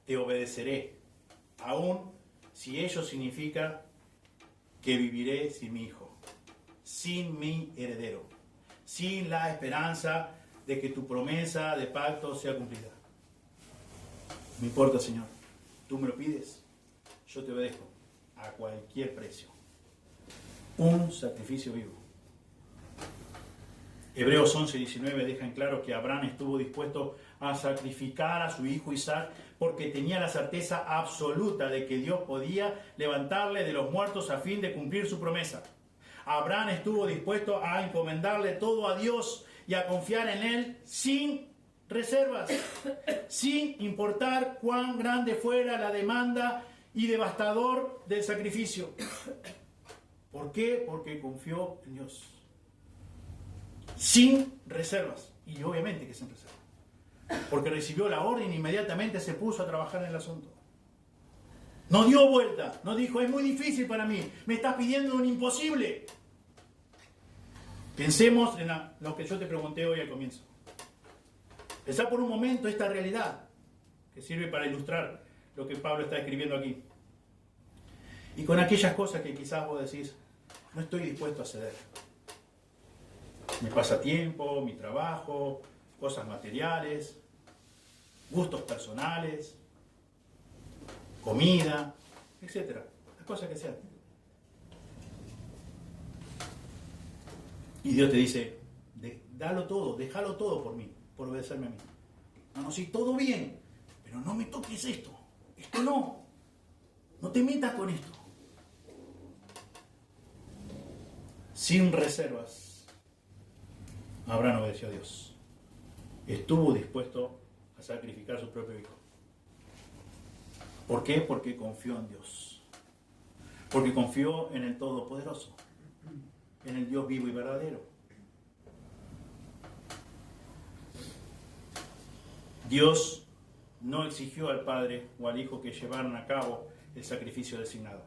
te obedeceré, aun si ello significa que viviré sin mi hijo, sin mi heredero, sin la esperanza de que tu promesa de pacto sea cumplida. No importa, Señor, tú me lo pides, yo te obedezco a cualquier precio. Un sacrificio vivo. Hebreos 11:19 deja en claro que Abraham estuvo dispuesto a sacrificar a su hijo Isaac porque tenía la certeza absoluta de que Dios podía levantarle de los muertos a fin de cumplir su promesa. Abraham estuvo dispuesto a encomendarle todo a Dios y a confiar en Él sin reservas, sin importar cuán grande fuera la demanda y devastador del sacrificio. ¿Por qué? Porque confió en Dios. Sin reservas. Y obviamente que sin reservas. Porque recibió la orden e inmediatamente se puso a trabajar en el asunto. No dio vuelta. No dijo, es muy difícil para mí. Me estás pidiendo un imposible. Pensemos en lo que yo te pregunté hoy al comienzo. Pensá por un momento esta realidad que sirve para ilustrar lo que Pablo está escribiendo aquí. Y con aquellas cosas que quizás vos decís, no estoy dispuesto a ceder. Mi pasatiempo, mi trabajo, cosas materiales. gustos personales, comida, etc. Las cosas que sean. Y Dios te dice, dalo todo, déjalo todo por mí, por obedecerme a mí. No, sí, todo bien, pero no me toques esto. Esto no te metas con esto. Sin reservas, Abraham obedeció a Dios. Estuvo dispuesto a sacrificar a su propio hijo. ¿Por qué? Porque confió en Dios. Porque confió en el Todopoderoso, en el Dios vivo y verdadero. Dios no exigió al padre o al hijo que llevaran a cabo el sacrificio designado.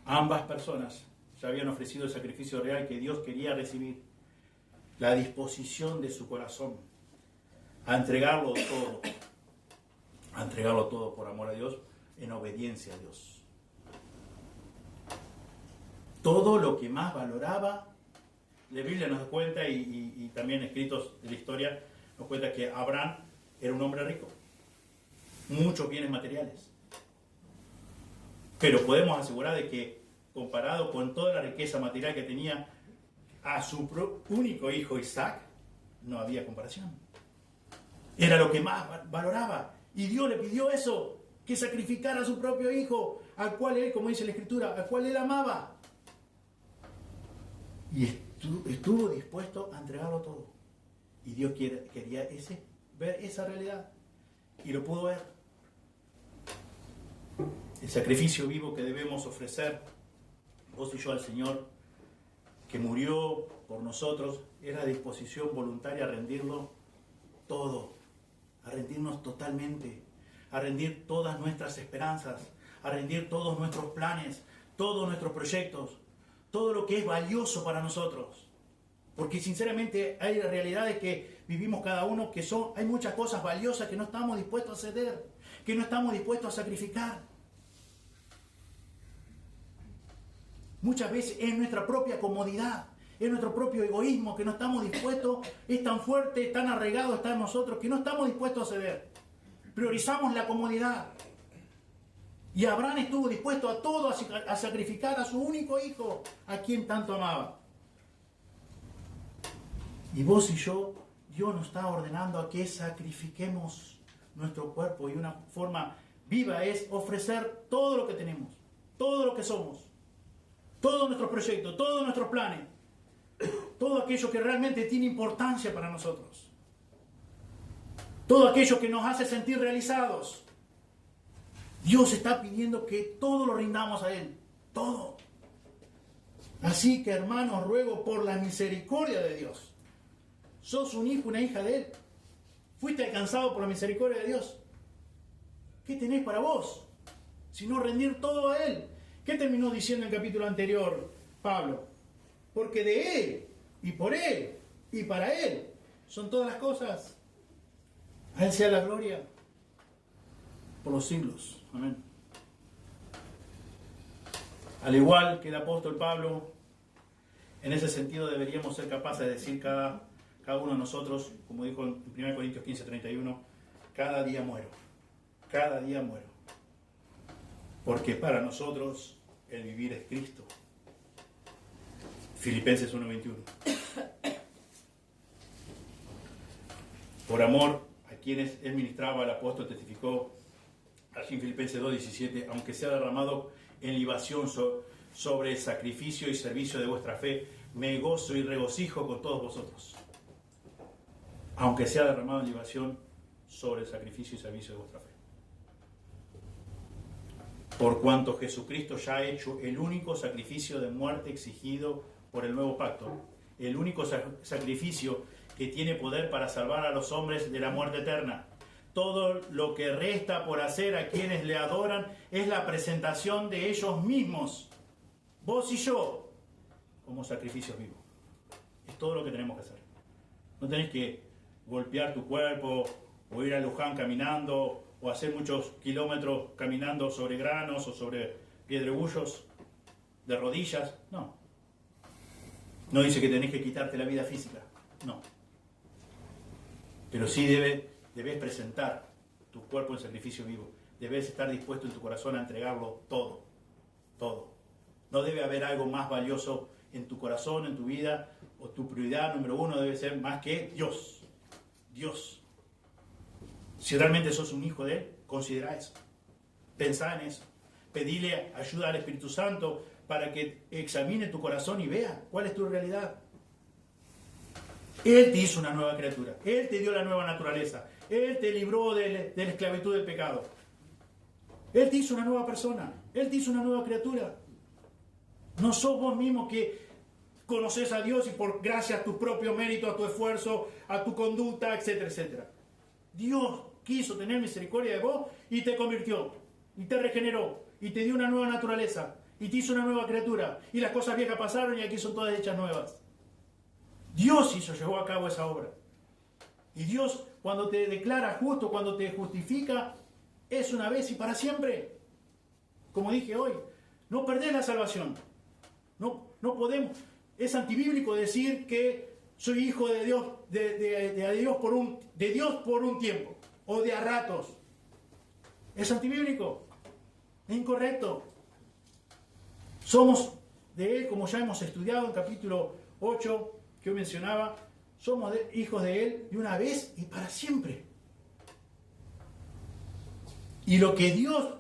Ambas personas ya habían ofrecido el sacrificio real que Dios quería recibir, la disposición de su corazón a entregarlo todo por amor a Dios, en obediencia a Dios. Todo lo que más valoraba, la Biblia nos cuenta, y también escritos de la historia, nos cuenta que Abraham era un hombre rico, muchos bienes materiales. Pero podemos asegurar de que, comparado con toda la riqueza material que tenía, a su único hijo Isaac, no había comparación. Era lo que más valoraba. Y Dios le pidió eso, que sacrificara a su propio hijo, al cual él, como dice la Escritura, al cual él amaba. Y estuvo dispuesto a entregarlo todo. Y Dios quería ver esa realidad. Y lo pudo ver. El sacrificio vivo que debemos ofrecer, vos y yo, al Señor, que murió por nosotros, es la disposición voluntaria a rendirlo todo, a rendirnos totalmente, a rendir todas nuestras esperanzas, a rendir todos nuestros planes, todos nuestros proyectos, todo lo que es valioso para nosotros. Porque sinceramente hay realidades que vivimos cada uno hay muchas cosas valiosas que no estamos dispuestos a ceder, que no estamos dispuestos a sacrificar. Muchas veces es nuestra propia comodidad, es nuestro propio egoísmo que no estamos dispuestos, es tan fuerte, tan arraigado está en nosotros que no estamos dispuestos a ceder. Priorizamos la comodidad. Y Abraham estuvo dispuesto a todo, a sacrificar a su único hijo, a quien tanto amaba. Y vos y yo, Dios nos está ordenando a que sacrifiquemos nuestro cuerpo, y una forma viva es ofrecer todo lo que tenemos, todo lo que somos, todos nuestros proyectos, todos nuestros planes, todo aquello que realmente tiene importancia para nosotros, todo aquello que nos hace sentir realizados. Dios está pidiendo que todo lo rindamos a Él, todo. Así que, hermanos, ruego por la misericordia de Dios. Sos un hijo, una hija de Él. Fuiste alcanzado por la misericordia de Dios. ¿Qué tenés para vos? Sino rendir todo a Él. ¿Qué terminó diciendo en el capítulo anterior Pablo? Porque de Él, y por Él, y para Él, son todas las cosas. A Él sea la gloria por los siglos. Amén. Al igual que el apóstol Pablo, en ese sentido deberíamos ser capaces de decir cada uno de nosotros, como dijo en 1 Corintios 15:31, cada día muero, cada día muero. Porque para nosotros el vivir es Cristo. Filipenses 1:21. Por amor a quienes él ministraba, el apóstol testificó allí en Filipenses 2:17, aunque sea derramado en libación sobre el sacrificio y servicio de vuestra fe, me gozo y regocijo con todos vosotros. Aunque sea derramado en libación sobre el sacrificio y servicio de vuestra fe. Por cuanto Jesucristo ya ha hecho el único sacrificio de muerte exigido por el nuevo pacto, el único sacrificio que tiene poder para salvar a los hombres de la muerte eterna. Todo lo que resta por hacer a quienes le adoran es la presentación de ellos mismos, vos y yo, como sacrificios vivos. Es todo lo que tenemos que hacer. No tenés que golpear tu cuerpo, o ir a Luján caminando, o hacer muchos kilómetros caminando sobre granos o sobre piedregullos de rodillas. No. No dice que tenés que quitarte la vida física. No. Pero sí debe debes presentar tu cuerpo en sacrificio vivo. Debes estar dispuesto en tu corazón a entregarlo todo. Todo. No debe haber algo más valioso en tu corazón, en tu vida, o tu prioridad número uno debe ser más que Dios. Dios. Si realmente sos un hijo de Él, considera eso. Pensá en eso. Pedile ayuda al Espíritu Santo para que examine tu corazón y vea cuál es tu realidad. Él te hizo una nueva criatura. Él te dio la nueva naturaleza. Él te libró de la esclavitud del pecado. Él te hizo una nueva persona. Él te hizo una nueva criatura. No sos vos mismo que conoces a Dios y por gracia a tu propio mérito, a tu esfuerzo, a tu conducta, etcétera, etcétera. Dios quiso tener misericordia de vos y te convirtió. Y te regeneró. Y te dio una nueva naturaleza. Y te hizo una nueva criatura. Y las cosas viejas pasaron y aquí son todas hechas nuevas. Dios llevó a cabo esa obra. Y Dios, cuando te declara justo, cuando te justifica, es una vez y para siempre. Como dije hoy, no perdés la salvación. No podemos. Es antibíblico decir que soy hijo de Dios, de Dios por un tiempo o de a ratos. Es antibíblico. Es incorrecto. Somos de Él, como ya hemos estudiado en capítulo 8, que yo mencionaba, somos hijos de Él de una vez y para siempre. Y lo que Dios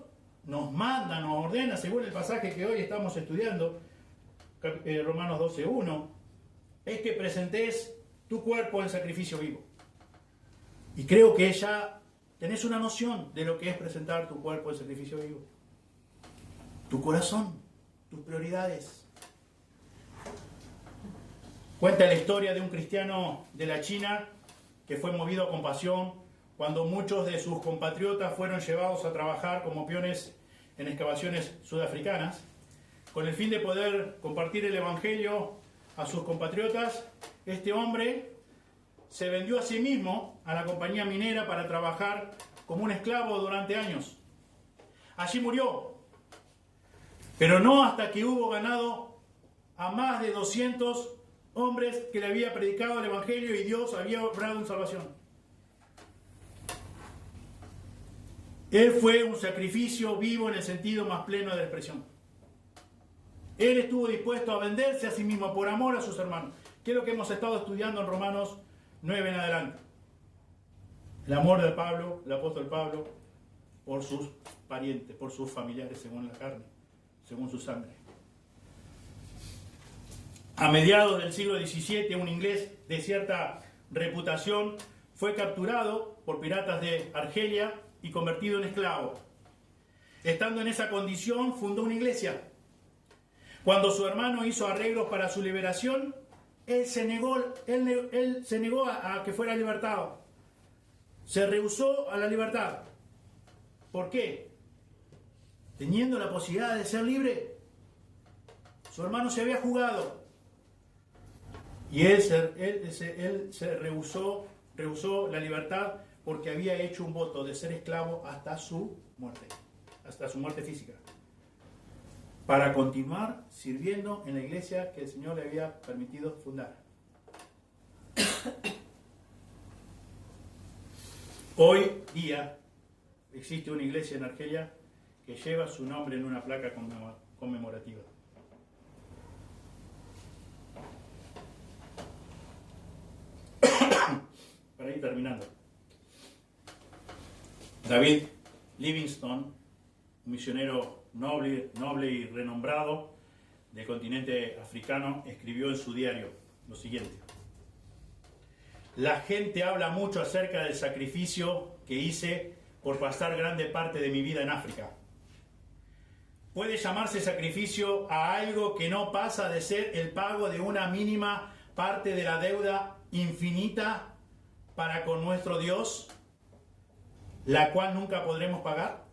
nos manda, nos ordena, según el pasaje que hoy estamos estudiando, Romanos 12:1, es que presentes tu cuerpo en sacrificio vivo. Y creo que ya tenés una noción de lo que es presentar tu cuerpo en sacrificio vivo. Tu corazón, tus prioridades. Cuenta la historia de un cristiano de la China que fue movido a compasión cuando muchos de sus compatriotas fueron llevados a trabajar como peones en excavaciones sudafricanas. Con el fin de poder compartir el evangelio a sus compatriotas, este hombre se vendió a sí mismo a la compañía minera para trabajar como un esclavo durante años. Allí murió, pero no hasta que hubo ganado a más de 200 hombres que le había predicado el evangelio y Dios había obrado en salvación. Él fue un sacrificio vivo en el sentido más pleno de la expresión. Él estuvo dispuesto a venderse a sí mismo por amor a sus hermanos, que es lo que hemos estado estudiando en Romanos 9 en adelante. El amor de Pablo, el apóstol Pablo, por sus parientes, por sus familiares según la carne, según su sangre. A mediados del siglo XVII, un inglés de cierta reputación fue capturado por piratas de Argelia y convertido en esclavo. Estando en esa condición, fundó una iglesia. Cuando su hermano hizo arreglos para su liberación, él se negó a que fuera libertado. Se rehusó a la libertad. ¿Por qué? Teniendo la posibilidad de ser libre, su hermano se había jugado. Y él se rehusó la libertad porque había hecho un voto de ser esclavo hasta su muerte física, para continuar sirviendo en la iglesia que el Señor le había permitido fundar. Hoy día existe una iglesia en Argelia que lleva su nombre en una placa conmemorativa. Para ir terminando. David Livingstone, un misionero noble y renombrado del continente africano, escribió en su diario lo siguiente: la gente habla mucho acerca del sacrificio que hice por pasar grande parte de mi vida en África. Puede llamarse sacrificio a algo que no pasa de ser el pago de una mínima parte de la deuda infinita para con nuestro Dios, la cual nunca podremos pagar.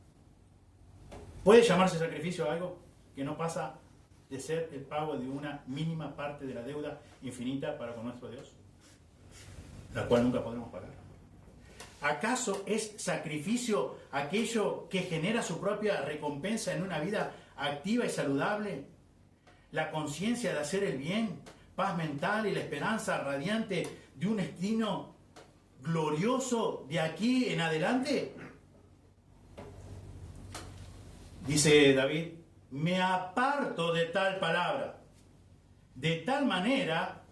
¿Puede llamarse sacrificio a algo que no pasa de ser el pago de una mínima parte de la deuda infinita para con nuestro Dios, la cual nunca podremos pagar? ¿Acaso es sacrificio aquello que genera su propia recompensa en una vida activa y saludable? La conciencia de hacer el bien, paz mental y la esperanza radiante de un destino glorioso de aquí en adelante? Dice David, me aparto de tal palabra, de tal manera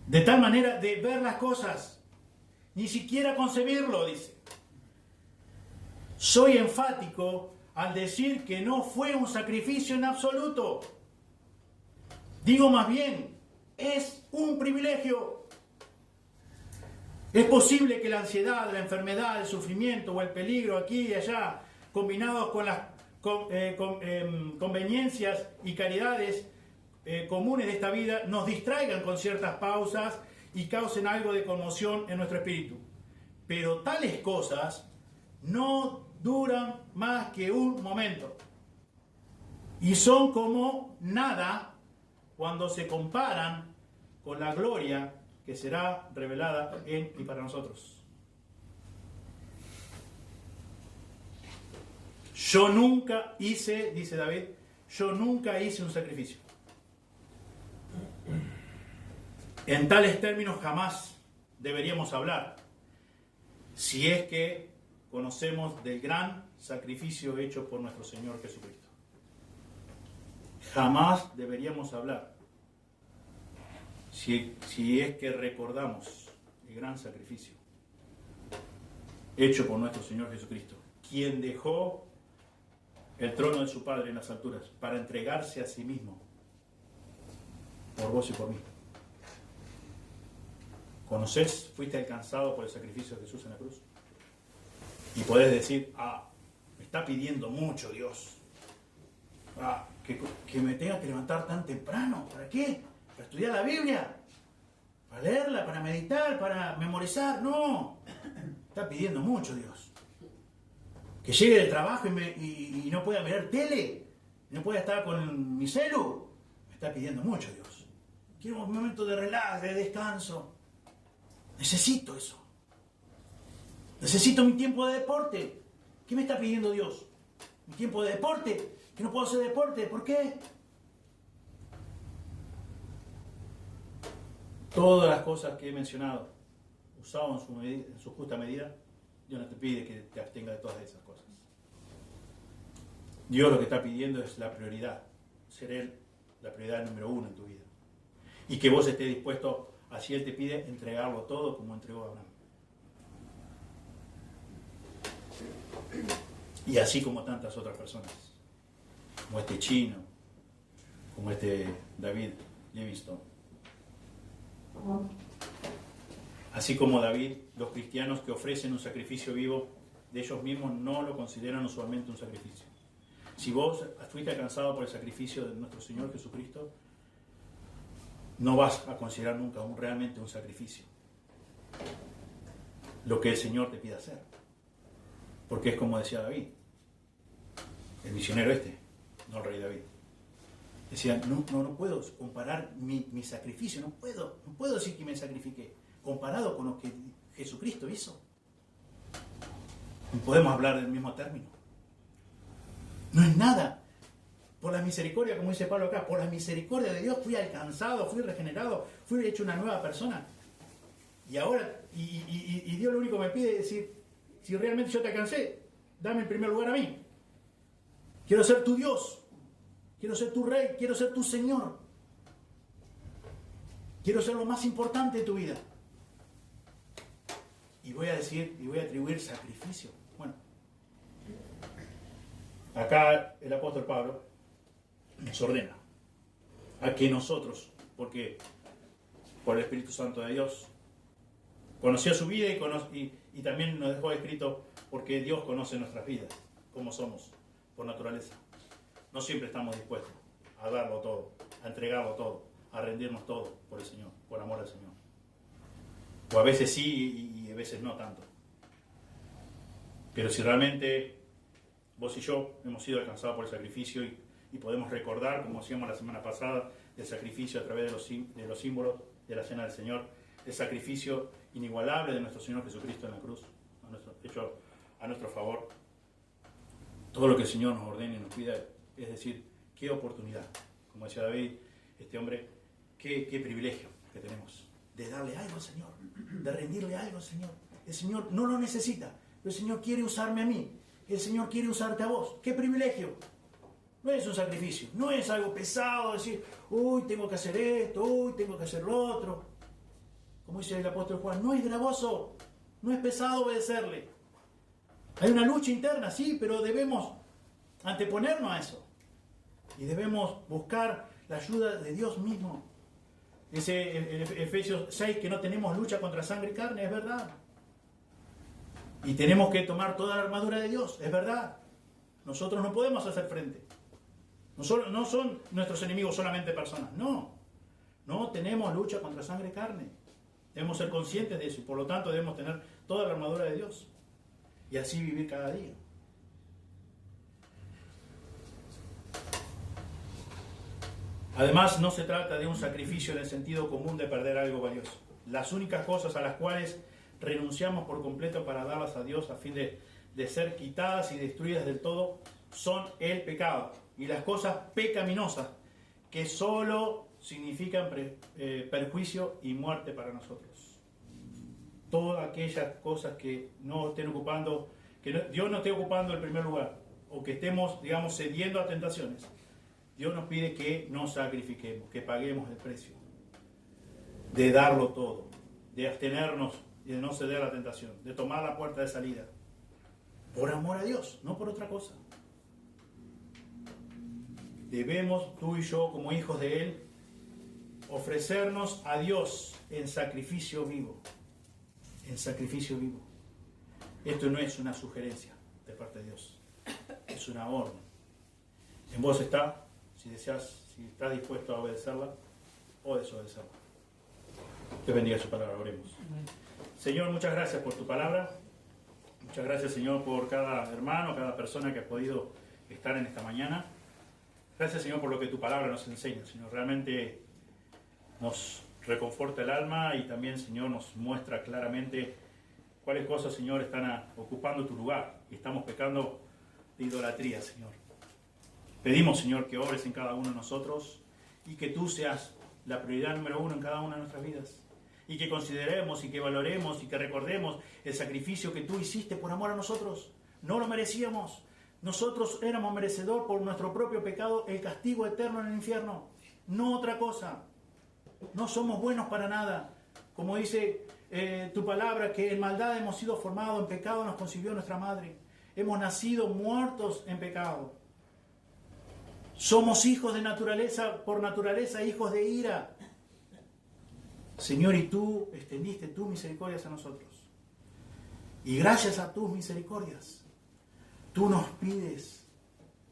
de ver las cosas, ni siquiera concebirlo, dice. Soy enfático al decir que no fue un sacrificio en absoluto. Digo más bien, es un privilegio. Es posible que la ansiedad, la enfermedad, el sufrimiento o el peligro aquí y allá, combinados con las conveniencias y caridades comunes de esta vida, nos distraigan con ciertas pausas y causen algo de conmoción en nuestro espíritu. Pero tales cosas no duran más que un momento y son como nada cuando se comparan con la gloria que será revelada en y para nosotros. Yo nunca hice, dice David, yo nunca hice un sacrificio. En tales términos jamás deberíamos hablar, si es que conocemos del gran sacrificio hecho por nuestro Señor Jesucristo. Jamás deberíamos hablar, si es que recordamos el gran sacrificio hecho por nuestro Señor Jesucristo, quien dejó el trono de su Padre en las alturas para entregarse a sí mismo por vos y por mí. ¿Conocés? ¿Fuiste alcanzado por el sacrificio de Jesús en la cruz? Y podés decir, me está pidiendo mucho Dios. Que me tenga que levantar tan temprano. ¿Para qué? ¿Para estudiar la Biblia? ¿Para leerla? ¿Para meditar? ¿Para memorizar? No. Está pidiendo mucho Dios. Que llegue del trabajo y no pueda mirar tele. No pueda estar con mi celu. Me está pidiendo mucho Dios. Quiero un momento de relax, de descanso. Necesito eso. Necesito mi tiempo de deporte. ¿Qué me está pidiendo Dios? Mi tiempo de deporte. Que no puedo hacer deporte. ¿Por qué? Todas las cosas que he mencionado, usado en su justa medida, Dios no te pide que te abstenga de todas esas cosas. Dios lo que está pidiendo es la prioridad. Ser Él la prioridad número uno en tu vida. Y que vos estés dispuesto, así Él te pide, entregarlo todo como entregó a Abraham. Y así como tantas otras personas, como este chino, como este David Livingstone. Así como David, los cristianos que ofrecen un sacrificio vivo de ellos mismos no lo consideran usualmente un sacrificio. Si vos fuiste alcanzado por el sacrificio de nuestro Señor Jesucristo, no vas a considerar nunca realmente un sacrificio lo que el Señor te pide hacer. Porque es como decía David, el misionero no el rey David. Decía, no puedo comparar mi sacrificio, no puedo decir que me sacrifiqué, comparado con lo que Jesucristo hizo. No podemos hablar del mismo término. No es nada. Por la misericordia, como dice Pablo acá, por la misericordia de Dios fui alcanzado, fui regenerado, fui hecho una nueva persona. Y ahora, y Dios lo único que me pide es decir, si realmente yo te alcancé, dame en primer lugar a mí. Quiero ser tu Dios, quiero ser tu Rey, quiero ser tu Señor. Quiero ser lo más importante de tu vida. Y voy a decir, y voy a atribuir sacrificio. Bueno, acá el apóstol Pablo nos ordena a que nosotros, porque por el Espíritu Santo de Dios, conoció su vida y también nos dejó escrito porque Dios conoce nuestras vidas, cómo somos por naturaleza. No siempre estamos dispuestos a darlo todo, a entregarlo todo, a rendirnos todo por el Señor, por amor al Señor. O a veces sí y a veces no tanto. Pero si realmente vos y yo hemos sido alcanzados por el sacrificio y podemos recordar, como hacíamos la semana pasada, el sacrificio a través de los símbolos de la cena del Señor, el sacrificio inigualable de nuestro Señor Jesucristo en la cruz, hecho a nuestro favor. Todo lo que el Señor nos ordena y nos pida, es decir, qué oportunidad, como decía David, este hombre, qué privilegio que tenemos de darle algo al Señor, de rendirle algo al Señor. El Señor no lo necesita, pero el Señor quiere usarme a mí. El Señor quiere usarte a vos. ¡Qué privilegio! No es un sacrificio, no es algo pesado decir, uy, tengo que hacer esto, uy, tengo que hacer lo otro. Como dice el apóstol Juan, no es gravoso, no es pesado obedecerle. Hay una lucha interna, sí, pero debemos anteponernos a eso. Y debemos buscar la ayuda de Dios mismo. Dice en Efesios 6 que no tenemos lucha contra sangre y carne, es verdad. Y tenemos que tomar toda la armadura de Dios, es verdad. Nosotros no podemos hacer frente. No son nuestros enemigos solamente personas, no. No tenemos lucha contra sangre y carne. Debemos ser conscientes de eso y por lo tanto debemos tener toda la armadura de Dios. Y así vivir cada día. Además, no se trata de un sacrificio en el sentido común de perder algo valioso. Las únicas cosas a las cuales renunciamos por completo para darlas a Dios a fin de ser quitadas y destruidas del todo son el pecado y las cosas pecaminosas que solo significan perjuicio y muerte para nosotros. Todas aquellas cosas que no estén ocupando, Dios no esté ocupando el primer lugar o que estemos, digamos, cediendo a tentaciones. Dios nos pide que nos sacrifiquemos, que paguemos el precio de darlo todo, de abstenernos y de no ceder a la tentación, de tomar la puerta de salida, por amor a Dios, no por otra cosa. Debemos, tú y yo, como hijos de Él, ofrecernos a Dios en sacrificio vivo. En sacrificio vivo. Esto no es una sugerencia de parte de Dios, es una orden. En vos está, si deseas, si estás dispuesto a obedecerla o desobedecerla. Te bendiga su palabra, oremos. Señor, muchas gracias por tu palabra. Muchas gracias, Señor, por cada hermano, cada persona que ha podido estar en esta mañana. Gracias, Señor, por lo que tu palabra nos enseña, Señor. Realmente nos reconforta el alma y también, Señor, nos muestra claramente cuáles cosas, Señor, están ocupando tu lugar y estamos pecando de idolatría, Señor. Pedimos, Señor, que obres en cada uno de nosotros y que tú seas la prioridad número uno en cada una de nuestras vidas. Y que consideremos y que valoremos y que recordemos el sacrificio que tú hiciste por amor a nosotros. No lo merecíamos. Nosotros éramos merecedores por nuestro propio pecado el castigo eterno en el infierno. No otra cosa. No somos buenos para nada. Como dice tu palabra, que en maldad hemos sido formados, en pecado nos concibió nuestra madre. Hemos nacido muertos en pecado. Somos hijos de naturaleza, por naturaleza, hijos de ira. Señor, y tú extendiste tus misericordias a nosotros. Y gracias a tus misericordias, tú nos pides,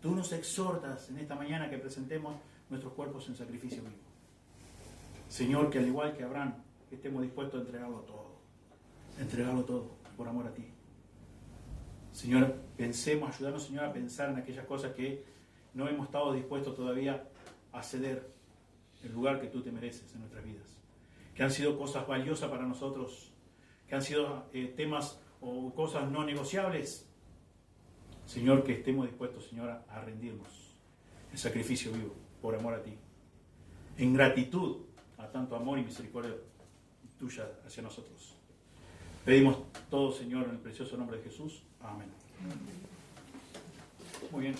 tú nos exhortas en esta mañana que presentemos nuestros cuerpos en sacrificio vivo. Señor, que al igual que Abraham, estemos dispuestos a entregarlo todo por amor a ti. Señor, pensemos, ayúdanos, Señor, a pensar en aquellas cosas que no hemos estado dispuestos todavía a ceder el lugar que tú te mereces en nuestras vidas. Que han sido cosas valiosas para nosotros, que han sido temas o cosas no negociables. Señor, que estemos dispuestos, Señor, a rendirnos en sacrificio vivo, por amor a ti. En gratitud a tanto amor y misericordia tuya hacia nosotros. Pedimos todo, Señor, en el precioso nombre de Jesús. Amén. Muy bien.